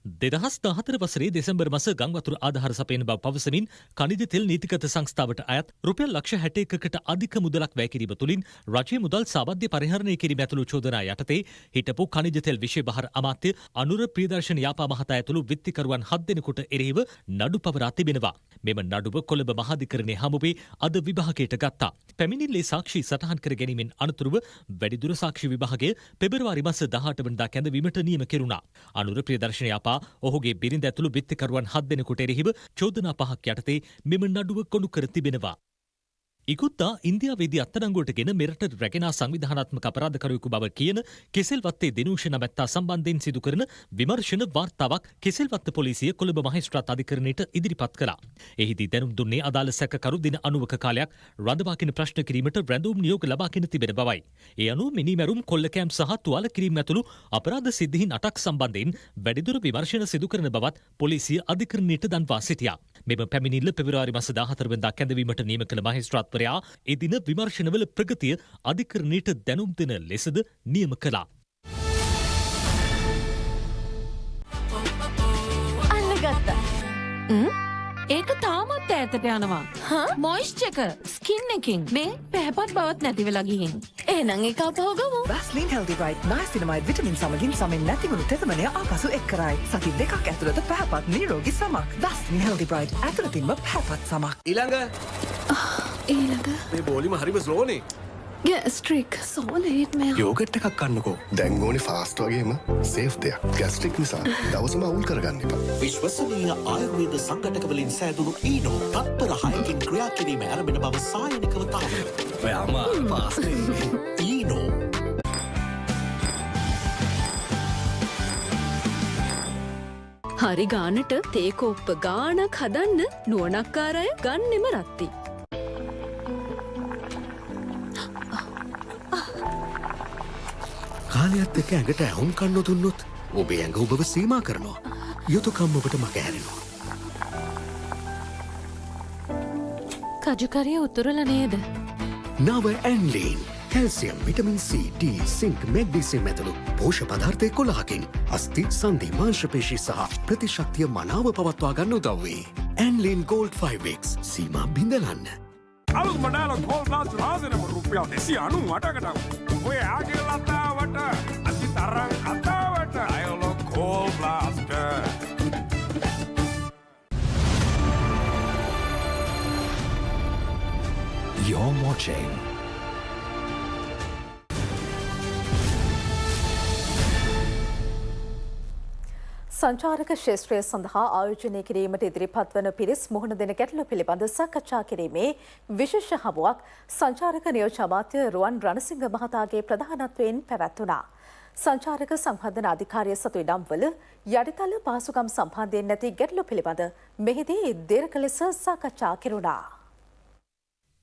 2014 වසරේ දෙසැම්බර් මාස ගංවතුර ආධාර සපයන බව පවසමින් ඛනිජ තෙල් නීතිගත සංස්ථාවට අයත් රුපියල් ලක්ෂ 61කට අධික මුදලක් වැය කිරීම තුළින් රජයේ මුදල් සාබද්‍ය පරිහරණය කිරීම ඇතුළු චෝදනා යටතේ හිටපු ඛනිජ තෙල් විශේෂ අමාත්‍ය අනුර ප්‍රියදර්ශන යාපා මහතා ඇතුළු විත්තිකරුවන් 7 දෙනෙකුට එරෙහිව නඩු පවරා තිබෙනවා. මෙම නඩුව කොළඹ මහාධිකරණයේ හමුවේ අද විභාගයට ගත්තා. පැමිණිල්ලේ සාක්ෂි සටහන් කර ගැනීමෙන් අනතුරුව වැඩිදුර සාක්ෂි විභාගය පෙබරවාරි මාස 18 වෙනිදා කැඳවීමට නියම කෙරුණා. අනුර ප්‍රියදර්ශන යාපා ඔහුගේ බිරිඳ ඇතුළු විත්තිකරුවන් 7 දෙනෙකුට එරෙහිව චෝදනා 5ක් යටතේ මෙම නඩුව කොණු කර තිබෙනවා. ඉකුත්තා ඉන්දියාවේදී අත්අඩංගුවටගෙන මෙරට රැගෙන සංවිධානාත්මක අපරාධකරුවෙකු බව කියන කෙසෙල්වත්තේ දිනූෂ නැමැත්තා සම්බන්ධයෙන් සිදු කරන විමර්ශන වාර්තාවක් කෙසෙල්වත්ත පොලිසිය කොළඹ මහේස්ත්‍රාත් අධිකරණයට ඉදිරිපත් කළා. එහිදී දැනුම් දුන්නේ අදාළ සැකකරු දින 90ක කාලයක් රඳවාගෙන ප්‍රශ්න කිරීමට රැඳවුම් නියෝග ලබාගෙන තිබෙන බවයි. ඒ අනුව මිනිමැරුම් කොල්ලකෑම් සහ තුවාල කිරීම ඇතුළු අපරාධ සිද්ධීන් 8ක් සම්බන්ධයෙන් වැඩිදුර විමර්ශන සිදු කරන බවත් පොලිසිය අධිකරණයට දන්වා සිටියා. මෙම පැමිණිල්ල පෙබරවාරි මාස 14 වෙනිදා කැඳවීමට නියම කළ මහේස්ත්‍රාත් එදින විමර්ශනවල ප්‍රගතිය අධිකරණයට දැනුම් දෙන ලෙසද නියම කළා. අල්ලගත්තා. ඒක තාමත් ඈතට යනවා. මොයිස්චර් එක ස්කින් එකකින් මේ පැහැපත් බවත් නැති වෙලා ගිහින්. එහෙනම් ඒක අපහු ගමු. Vaseline Healthy Bright niacinamide vitamin සමගින් සමෙන් නැතිවුණු තෙතමනය ආපසු එක් කරයි. සති 2ක් ඇතුළත පැහැපත් නිරෝගී සමක්. Vaseline Healthy Bright ඇතුළතින්ම පැහැපත් සමක්. ඊළඟ මේ බෝලිම හරිම ස්ලෝනේ. Gastric so late man. Yoghurt එකක් කන්නකෝ. දැන් ඕනේ ෆාස්ට් වගේම සේෆ් දෙයක්. ගෑස්ට්‍රික් නිසා දවසම අවුල් කරගන්න එපා. විශ්වසනීය ආයුර්වේද සංඝටක වලින් සෑදුණු ඊනෝ තත්පර 6කින් ක්‍රියා කිරීම ආරම්භන බව සායනිකව තාම. ඔයාම ෆාස්ට් ඊනෝ හරි ගානට තේකෝප්ප ගානක් හදන්න නුවණක්කාර අය ගන්නෙම රත්ති. කාලයත් එක්ක ඇඟට ඇහුම් කන්න දුන්නොත් ඔබේ ඇඟ ඔබව සීමා කරනවා. යුතුයකම් ඔබට මගහැරෙනවා. කජුකරිය උතුරල නේද? නව Anlene calcium vitamin C, D, zinc, magnesium ඇතුළු පෝෂ පදාර්ථ 11කින් අස්ථි සංධි මාංශපේශී සහ ප්‍රතිශක්තිය මනාව පවත්වා ගන්න උදව් වේ. ඇන්ලීන් ගෝල්ඩ් 5X සීමා බිඳලන්න. අලුත් මඩාල ගෝල් ප්ලස් රාසනම රුපියල් 298කට. ඔය ආගේ ලතාවට අති තරම් අතාවට අයලෝ ගෝල් බ්ලාස්ටර්. You're watching සංචාරක ශේෂ්ත්‍රය සඳහා ආයෝජනය කිරීමට ඉදිරිපත් වන පිරිස් මුහුණ දෙන ගැටලු පිළිබඳ සාකච්ඡා කිරීමේ විශේෂ හමුවක් සංචාරක නියෝජ්‍ය අමාත්‍ය රුවන් රණසිංහ මහතාගේ ප්‍රධානත්වයෙන් පැවැත්වුණා. සංචාරක සංවර්ධන අධිකාරිය සතු ඉඩම්වල යටිතල පහසුකම් සම්බන්ධයෙන් නැති ගැටලු පිළිබඳ මෙහිදී දීර්ඝ ලෙස සාකච්ඡා කෙරුණා.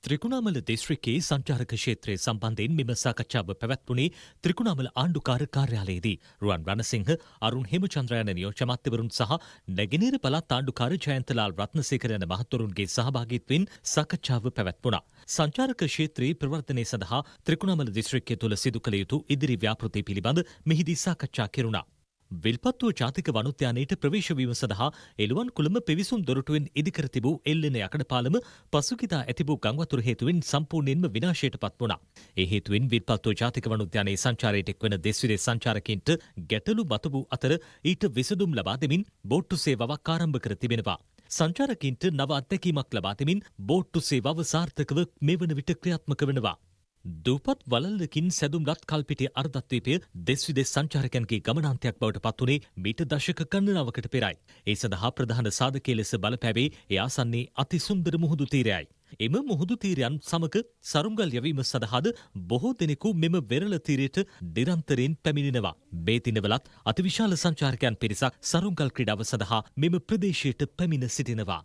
ත්‍රිකුණාමල දිස්ත්‍රික්කයේ සංචාරක ක්ෂේත්‍රය සම්බන්ධයෙන් මෙම සාකච්ඡාව පැවැත්වුණේ ත්‍රිකුණාමල ආණ්ඩුකාර කාර්යාලයේදී. රුවන් රණසිංහ, අරුන් හේමචන්ද්‍ර යන නියෝජ්‍ය අමාත්‍යවරුන් සහ නැගෙනහිර පළාත් ආණ්ඩුකාර ජයන්තලාල් රත්නසේකර යන මහත්වරුන්ගේ සහභාගීත්වයෙන් සාකච්ඡාව පැවැත්වුණා. සංචාරක ක්ෂේත්‍රයේ ප්‍රවර්ධනය සඳහා ත්‍රිකුණාමල දිස්ත්‍රික්කය තුළ සිදු කළ යුතු ඉදිරි ව්‍යාපෘති පිළිබඳ මෙහිදී සාකච්ඡා කෙරුණා. විල්පත්තුව ජාතික වනෝද්‍යානයට ප්‍රවේශවීම සඳහා එළුවන් කුළම පෙවිසුම් දොරටුවෙන් ඉදිකර තිබූ එල්ලෙන යකඩ පාලම පසුගියදා ඇති වූ ගංවතුර හේතුවෙන් සම්පූර්ණයෙන්ම විනාශයට පත් වුණා. ඒ හේතුවෙන් විල්පත්තුව ජාතික වනෝද්‍යානයේ සංචාරයට එක්වන දෙස්විදෙස් සංචාරකයින්ට ගැටලු මතුවූ අතර ඊට විසඳුම් ලබා දෙමින් බෝට්ටු සේවාවක් ආරම්භ කර තිබෙනවා. සංචාරකයින්ට නව අත්දැකීමක් ලබා දෙමින් බෝට්ටු සේවාව සාර්ථකව මෙවන විට ක්‍රියාත්මක වෙනවා. දූපත් වලල්ලකින් සැදුම්ලත් කල්පිටිය අර්ධත්වීපය දෙස්විදෙස් සංචාරකයන්ගේ ගමනාන්තයක් බවට පත්වුණේ මීට දශක ගණනාවකට පෙරයි. ඒ සඳහා ප්‍රධාන සාධකය ලෙස බලපෑවේ ඒ ආසන්නයේ අතිසුන්දර මුහුදු තීරයයි. එම මුහුදු තීරයන් සමග සරුංගල් යැවීම සඳහාද බොහෝ දෙනෙකු මෙම වෙරළ තීරයට නිරන්තරයෙන් පැමිණෙනවා. මේ දිනවලත් අතිවිශාල සංචාරකයන් පිරිසක් සරුංගල් ක්‍රීඩාව සඳහා මෙම ප්‍රදේශයට පැමිණ සිටිනවා.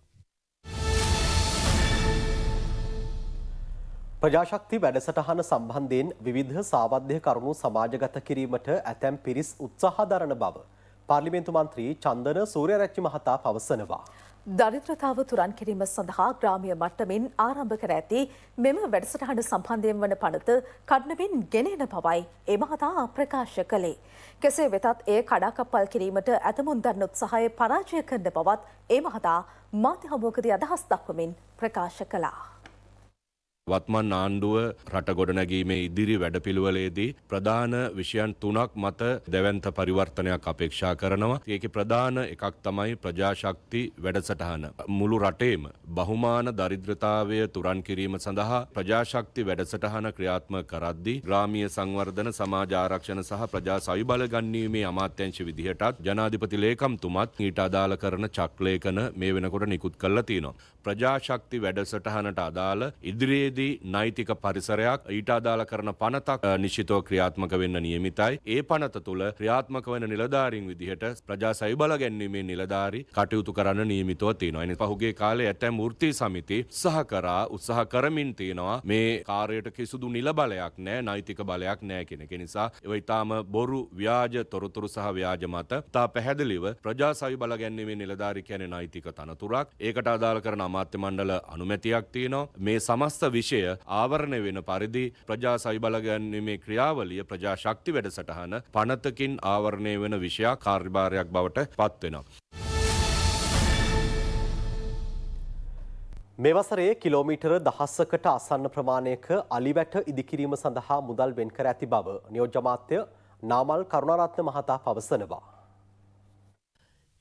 ප්‍රජාශක්ති වැඩසටහන සම්බන්ධයෙන් විවිධ සාවද්‍ය කරුණු සමාජගත කිරීමට ඇතැම් පිරිස් උත්සාහ දරන බව පාර්ලිමේන්තු මන්ත්‍රී චන්දන සූර්යරච්චි මහතා පවසනවා. දරිද්‍රතාව තුරන් කිරීම සඳහා ග්‍රාමීය මට්ටමින් ආරම්භ කර ඇති මෙම වැඩසටහන සම්බන්ධයෙන් වන පනත කඩනමින් ගෙනෙන බවයි ඒ මහතා ප්‍රකාශ කළේ. කෙසේ වෙතත් එය කඩාකප්පල් කිරීමට ඇතමුන් දරන උත්සාහය පරාජය කරන බවත් ඒ මහතා මාධ්‍ය හමුවකදී අදහස් දක්වමින් ප්‍රකාශ කළා. වත්මන් ආණ්ඩුව රට ගොඩනැගීමේ ඉදිරි වැඩපිළිවෙලේදී ප්‍රධාන විෂයන් 3ක් මත දැවැන්ත පරිවර්තනයක් අපේක්ෂා කරනවා. ඒකේ ප්‍රධාන එකක් තමයි ප්‍රජාශක්ති වැඩසටහන. මුළු රටේම බහුමාන දරිද්‍රතාවය තුරන් කිරීම සඳහා ප්‍රජාශක්ති වැඩසටහන ක්‍රියාත්මක කරද්දී ග්‍රාමීය සංවර්ධන, සමාජ ආරක්ෂණ සහ ප්‍රජා සවිබල ගන්වීමේ අමාත්‍යාංශ විදිහටත් ජනාධිපති ලේකම්තුමත් ඊට අදාළ කරන චක්ලේඛන මේ වෙනකොට නිකුත් කරලා තියෙනවා. ප්‍රජාශක්ති වැඩසටහනට අදාළ ඉදිරියේ නෛතික පරිසරයක් ඊට අදාළ කරන පනතක් නිශ්චිතව ක්‍රියාත්මක වෙන්න නියමිතයි. ඒ පනත තුළ ක්‍රියාත්මක වෙන නිලධාරීන් විදිහට ප්‍රජා සවිබල ගැන්වීමේ නිලධාරී කටයුතු කරන්න නියමිතව තියෙනවා. එනිසා පහුගිය කාලේ ඇතැම් වෘත්තීය සමිති උත්සාහ කරමින් තියෙනවා මේ කාර්යයට කිසිදු නිල බලයක් නැහැ, නෛතික බලයක් නැහැ කියන එක. නිසා ඒ ඊටාම බොරු ව්‍යාජ තොරතුරු සහ ව්‍යාජ මත තා පැහැදිලිව ප්‍රජා සවිබල ගැන්වීමේ නිලධාරී කියන්නේ නෛතික තනතුරක්. ඒකට අදාළ කරන අමාත්‍ය මණ්ඩල අනුමැතියක් තියෙනවා. මේ සමස්ත ආවරණය වෙන පරිදි ප්‍රජා සවිබල ගැන්වීමේ ක්‍රියාවලිය ප්‍රජාශක්ති වැඩසටහන පනතකින් ආවරණය වෙන විෂයක් කාර්යභාරයක් බවට පත් වෙනවා. මේ වසරේ කිලෝමීටර දහසකට ආසන්න ප්‍රමාණයක අලිවැට ඉදිකිරීම සඳහා මුදල් වෙන් කර ඇති බව නියෝජ්‍ය අමාත්‍ය නාමල් කරුණාරත්න මහතා පවසනවා.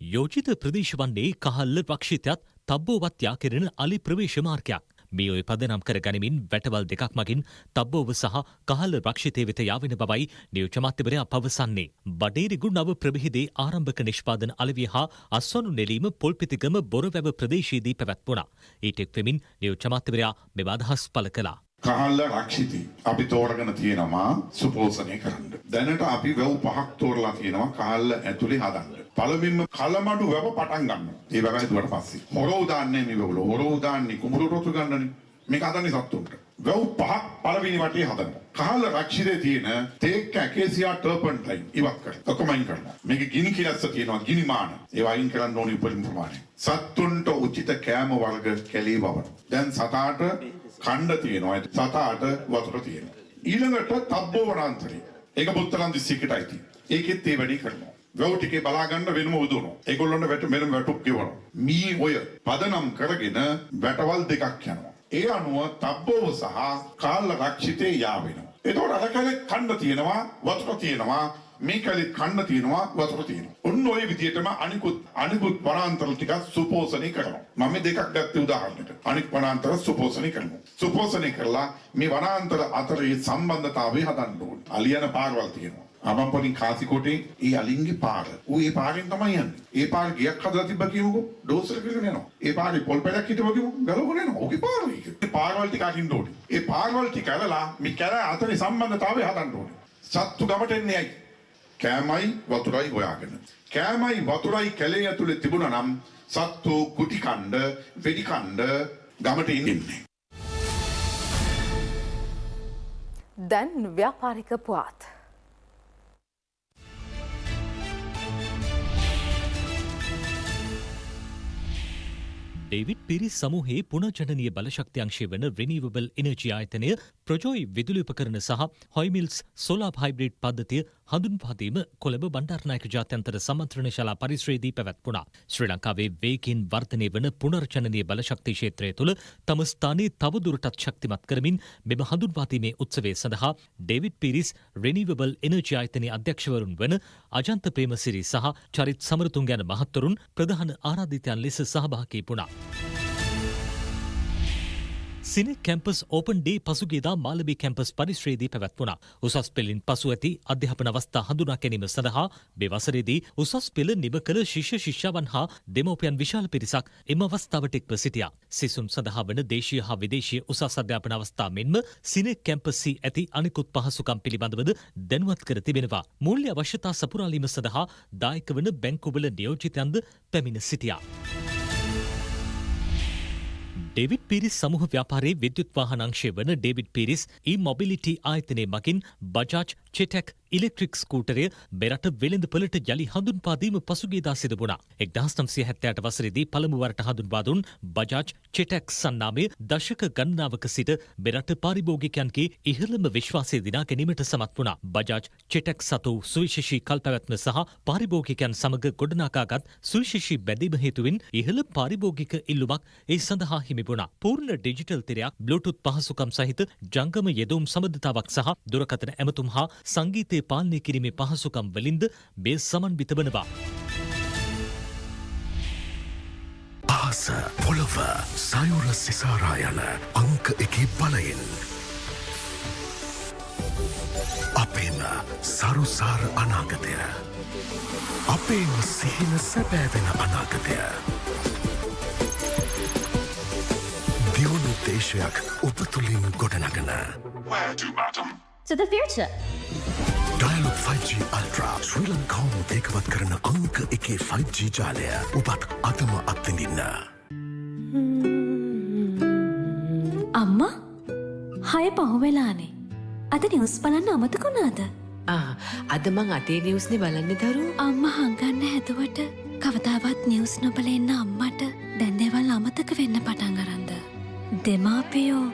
යෝජිත ප්‍රදේශ වන්නේ කහල්ල රක්ෂිතයත් තබ්බෝවත් යා කෙරෙන අලි ප්‍රවේශ මාර්ගයක්. මේ ඔය පදනම් කර ගනිමින් වැටවල් දෙකක් මගින් තබ්බෝව සහ කහල්ල රක්ෂිතය වෙත යාවෙන බවයි නියෝජ්‍ය අමාත්‍යවරයා පවසන්නේ. බඩේරිගු නව ප්‍රභේදයේ ආරම්භක නිෂ්පාදන අලෙවිය හා අස්වනු නෙලීම පොල්පිතිගම බොරවැව ප්‍රදේශයේදී පැවැත්වුණා. ඊට එක්වෙමින් නියෝජ්‍ය අමාත්‍යවරයා මෙම අදහස් පළ කළා. කහල්ල රක්ෂිතී අපි තෝරගෙන තියෙනවා සුපෝෂණය කරන්න. දැනට අපි වැව් 5ක් තෝරලා තියෙනවා කහල්ල ඇතුලේ හදන්න. පළවෙනිම කලමඩු වැව පටන් ගන්න. ඒ වැව හැදුවට පස්සේ හොරෝ දාන්නේ මේ වැවල. හොරෝ දාන්නේ කුඹුරු රොතු ගන්නනේ. මේක හදන්නේ සත්තුන්ට. වැව් පහක් පළවෙනි වටේ හදනවා. කහල රක්ෂිතේ තියෙන තේක්ක ඇකේසියා ටර්පන්ටයින් ඉවත් කරනවා. ඔක්කොම අයින් කරනවා. මේකේ ගිනි කිරස්ස තියෙනවා ගිනි මාන. ඒවා අයින් කරන්න ඕනි උපරිම ප්‍රමාණය. සත්තුන්ට උචිත කෑම වර්ග කැලේ වවන. දැන් සතාට කණ්ඩ තියෙනවා. සතාට වතුර තියෙනවා. ඊළඟට තබ්බෝ වනාන්තරය. ඒක පුත්තලන් දිස්ත්‍රික්කයටයි තියෙන්නේ. ඒකෙත් ඒ වැඩි කරනවා. වැව් ටිකේ බලා ගන්න වෙනම උදුනවා. ඒගොල්ලන්ට වෙනම වැටුප් ගෙවනවා. මී ඔය පදනම් කරගෙන වැටවල් දෙකක් යනවා. ඒ අනුව තබ්බෝව සහ කාල රක්ෂිතේ යා වෙනවා. එතකොට අර කලේ කන්න තියෙනවා වතුර තියෙනවා මේ කලේ කන්න තියෙනවා වතුර තියෙනවා. ඔන්න ඔය විදිහටම අනිකුත් වනාන්තර ටික සුපෝෂණය කරනවා. මම මේ දෙකක් ගත්තේ උදාහරණයක්. අනික් වනාන්තර සුපෝෂණය කරනවා. සුපෝෂණය කරලා මේ වනාන්තර අතරේ සම්බන්ධතාවය හදන්න ඕනේ. අලියන පාරවල් තියෙනවා. අමම්පරින් කාසිකොටේ ඒ අලින්ගේ පාර. ඌ ඒ පාරෙන් තමයි යන්නේ. ඒ පාර ගියක් හදලා තිබ්බ කියමුකෝ ඩෝසර් කරගෙන යනවා. ඒ පාරේ පොල් පැලක් හිටව කියමුකෝ ගලවගෙන යනවා. ඕකේ පාර ඒක. ඒ පාරවල් ටික අරින්න ඕනේ. ඒ පාරවල් ටික අරලා මේ කැල අතරේ සම්බන්ධතාවය හදන්න ඕනේ. සත්තු ගමට එන්නේ ඇයි? කෑමයි වතුරයි හොයාගෙන. කෑමයි වතුරයි කැලේ ඇතුලේ තිබුණා නම් සත්තු කුටි කණ්ඩ, වෙඩි කණ්ඩ ගමට ඉන්නේ. දැන් ව්‍යාපාරික පුවත්. ඩේවිඩ් පිරිස් සමූහයේ පුනර්ජනනීය බලශක්ති අංශය වන රිනිවබල් එනර්ජි ආයතනය ප්‍රජෝයි විදුලි උපකරණ සහ හොයිමිල්ස් සෝලාර් හයිබ්‍රිඩ් පද්ධතිය හඳුන්වා දීම කොළඹ බණ්ඩාරනායක ජාත්‍යන්තර සමන්ත්‍රණ ශාලා පරිශ්‍රයේදී පැවැත්වුණා. ශ්‍රී ලංකාවේ වේගයෙන් වර්ධනය වන පුනර්ජනනීය බලශක්ති ක්ෂේත්‍රය තුළ තම ස්ථානයේ තවදුරටත් ශක්තිමත් කරමින් මෙම හඳුන්වා දීමේ උත්සවය සඳහා ඩේවිඩ් පිරිස් රිනිවබල් එනර්ජි ආයතනයේ අධ්‍යක්ෂවරුන් වන අජන්ත ප්‍රේමසිරි සහ චරිත් සමරතුංග යන මහත්වරුන් ප්‍රධාන ආරාධිතයන් ලෙස සහභාගී වුණා. සිනෙක් කැම්පස් ඕපන් ඩේ පසුගියදා මාලබී කැම්පස් පරිශ්‍රයේදී පැවැත්වුණා. උසස් පෙළින් පසු ඇති අධ්‍යාපන අවස්ථා හඳුනා ගැනීම සඳහා මේ වසරේදී උසස් පෙළ නිම කළ ශිෂ්‍ය ශිෂ්‍යාවන් හා දෙමව්පියන් විශාල පිරිසක් එම අවස්ථාවට එක්ව සිටියා. සිසුන් සඳහා වන දේශීය හා විදේශීය උසස් අධ්‍යාපන අවස්ථා මෙන්ම සිනෙක් කැම්පස්හි ඇති අනිකුත් පහසුකම් පිළිබඳවද දැනුවත් කර තිබෙනවා. මූල්‍ය අවශ්‍යතා සපුරාලීම සඳහා දායක වන බැංකුවල නියෝජිතයන්ද පැමිණ සිටියා. ඩේවිඩ් පිරිස් සමූහ ව්‍යාපාරයේ විද්‍යුත් වාහන අංශය වන ඩේවිඩ් පිරිස් e-mobility ආයතනයේ මගින් බජාජ් චෙටෙක් ඉලෙක්ට්‍රික් ස්කූටරය මෙරට වෙළඳපොළට යලි හඳුන්වා දීම පසුගියදා සිදු වුණා. 1978 වසරේදී පළමු වරට හඳුන්වා දුන් බජාජ් චෙටෙක් සන්නාමය දශක ගණනාවක සිට මෙරට පාරිභෝගිකයන්ගේ ඉහළම විශ්වාසය දිනා ගැනීමට සමත් වුණා. බජාජ් චෙටෙක් සතු සුවිශේෂී කල්පැවැත්ම සහ පාරිභෝගිකයන් සමග ගොඩනගාගත් සුවිශේෂී බැඳීම හේතුවෙන් ඉහළ පාරිභෝගික ඉල්ලුමක් ඒ සඳහා හිමි වුණා. පූර්ණ ඩිජිටල් තිරයක්, බ්ලූටූත් පහසුකම් සහිත ජංගම යෙදුම් සමබරතාවක් සහ දුරකථන ඇමතුම් හා සංගීතය පාලනය කිරීමේ පහසුකම් වලින්ද මේ සමන්විත වනවා. අහස පොළව සයුර සිසාරා යන අංක එකේ බලයෙන් අපේම සරුසාර අනාගතය, අපේම සිහින සැබෑවෙන අනාගතය, දියුණු දේශයක් ඔබ තුළින් ගොඩනගන To the future. Dialog 5G Ultra ශ්‍රී ලංකාවම වේගවත් කරන අංක එකේ 5G ජාලය ඔබත් අදම අත්විඳින්න. අම්මා 6 පහුවෙලානේ. අද නිවුස් බලන්න අමතක වුණාද? අද මං අතේ නිවුස්නේ බලන්න දරුවෝ. අම්මා හංගන්න හැදුවට කවදාවත් නිවුස් නොබල ඉන්න අම්මට දැන් දේවල් අමතක වෙන්න පටන් අරන්ද. දෙමාපියෝ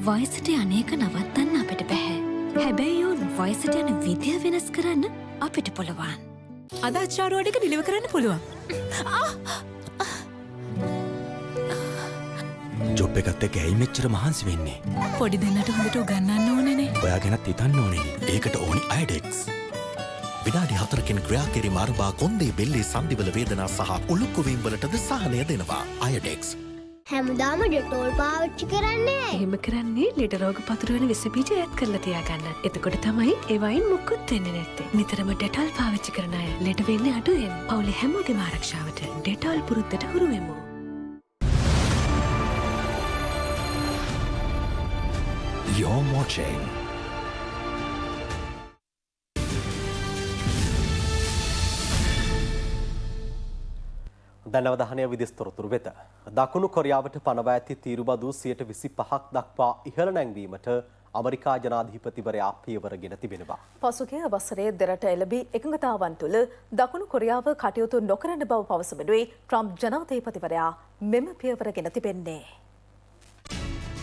වයසට අනේක නවත්තන්න අපිට බැහැ. හැබැයි ඔවුන් වයසට යන විදිය වෙනස් කරන්න අපිට පුළුවන්. අද අච්චාරුවට එක ඩිලිවර් කරන්න පුළුවන්. ජොබ් එකත් එක්ක ඇයි මෙච්චර මහන්සි වෙන්නේ? පොඩි දෙන්නට හොඳට උගන්වන්න ඕනේනේ. ඔයා ගැනත් හිතන්න ඕනේ. ඒකට ඕනි අයඩෙක්ස්. විනාඩි 4කින් ක්‍රියා කිරීම අරබා කොන්දේ බෙල්ලේ සංදිවල වේදනා සහ උළුක්කුවීම් වලටද සහනය දෙනවා. අයඩෙක්ස්. හැමදාම ඩෙටෝල් පාවිච්චි කරන්නේ. එහෙම කරන්නේ ලෙඩ රෝග පතුරවන විස බීජ ඈත් කරලා තියාගන්න. එතකොට තමයි ඒවයින් මුකුත් වෙන්නේ නැත්තේ. නිතරම ඩෙටෝල් පාවිච්චි කරන අය ලෙඩ වෙන්නේ අඩුවෙන්. පවුලේ හැමෝගෙම ආරක්ෂාවට ඩෙටෝල් පුරුද්දට හුරු වෙමු. You're watching දැනවදහනය විදිස්තොරතුරු වෙත. දකුණු කොරියාවට පනවා ඇති තීරුබදු 25% දක්වා ඉහළ නැංවීමට අමරිකා ජනාධිපතිවරයා පියවරගෙන තිබෙනවා. පසුගිය වසරේ දෙරට එළඹී එකඟතාවන් තුළ දකුණු කොරියාව කටයුතු නොකරන බව පවසමිනුයි ට්‍රම්ප් ජනාධිපතිවරයා මෙම පියවරගෙන තිබෙන්නේ.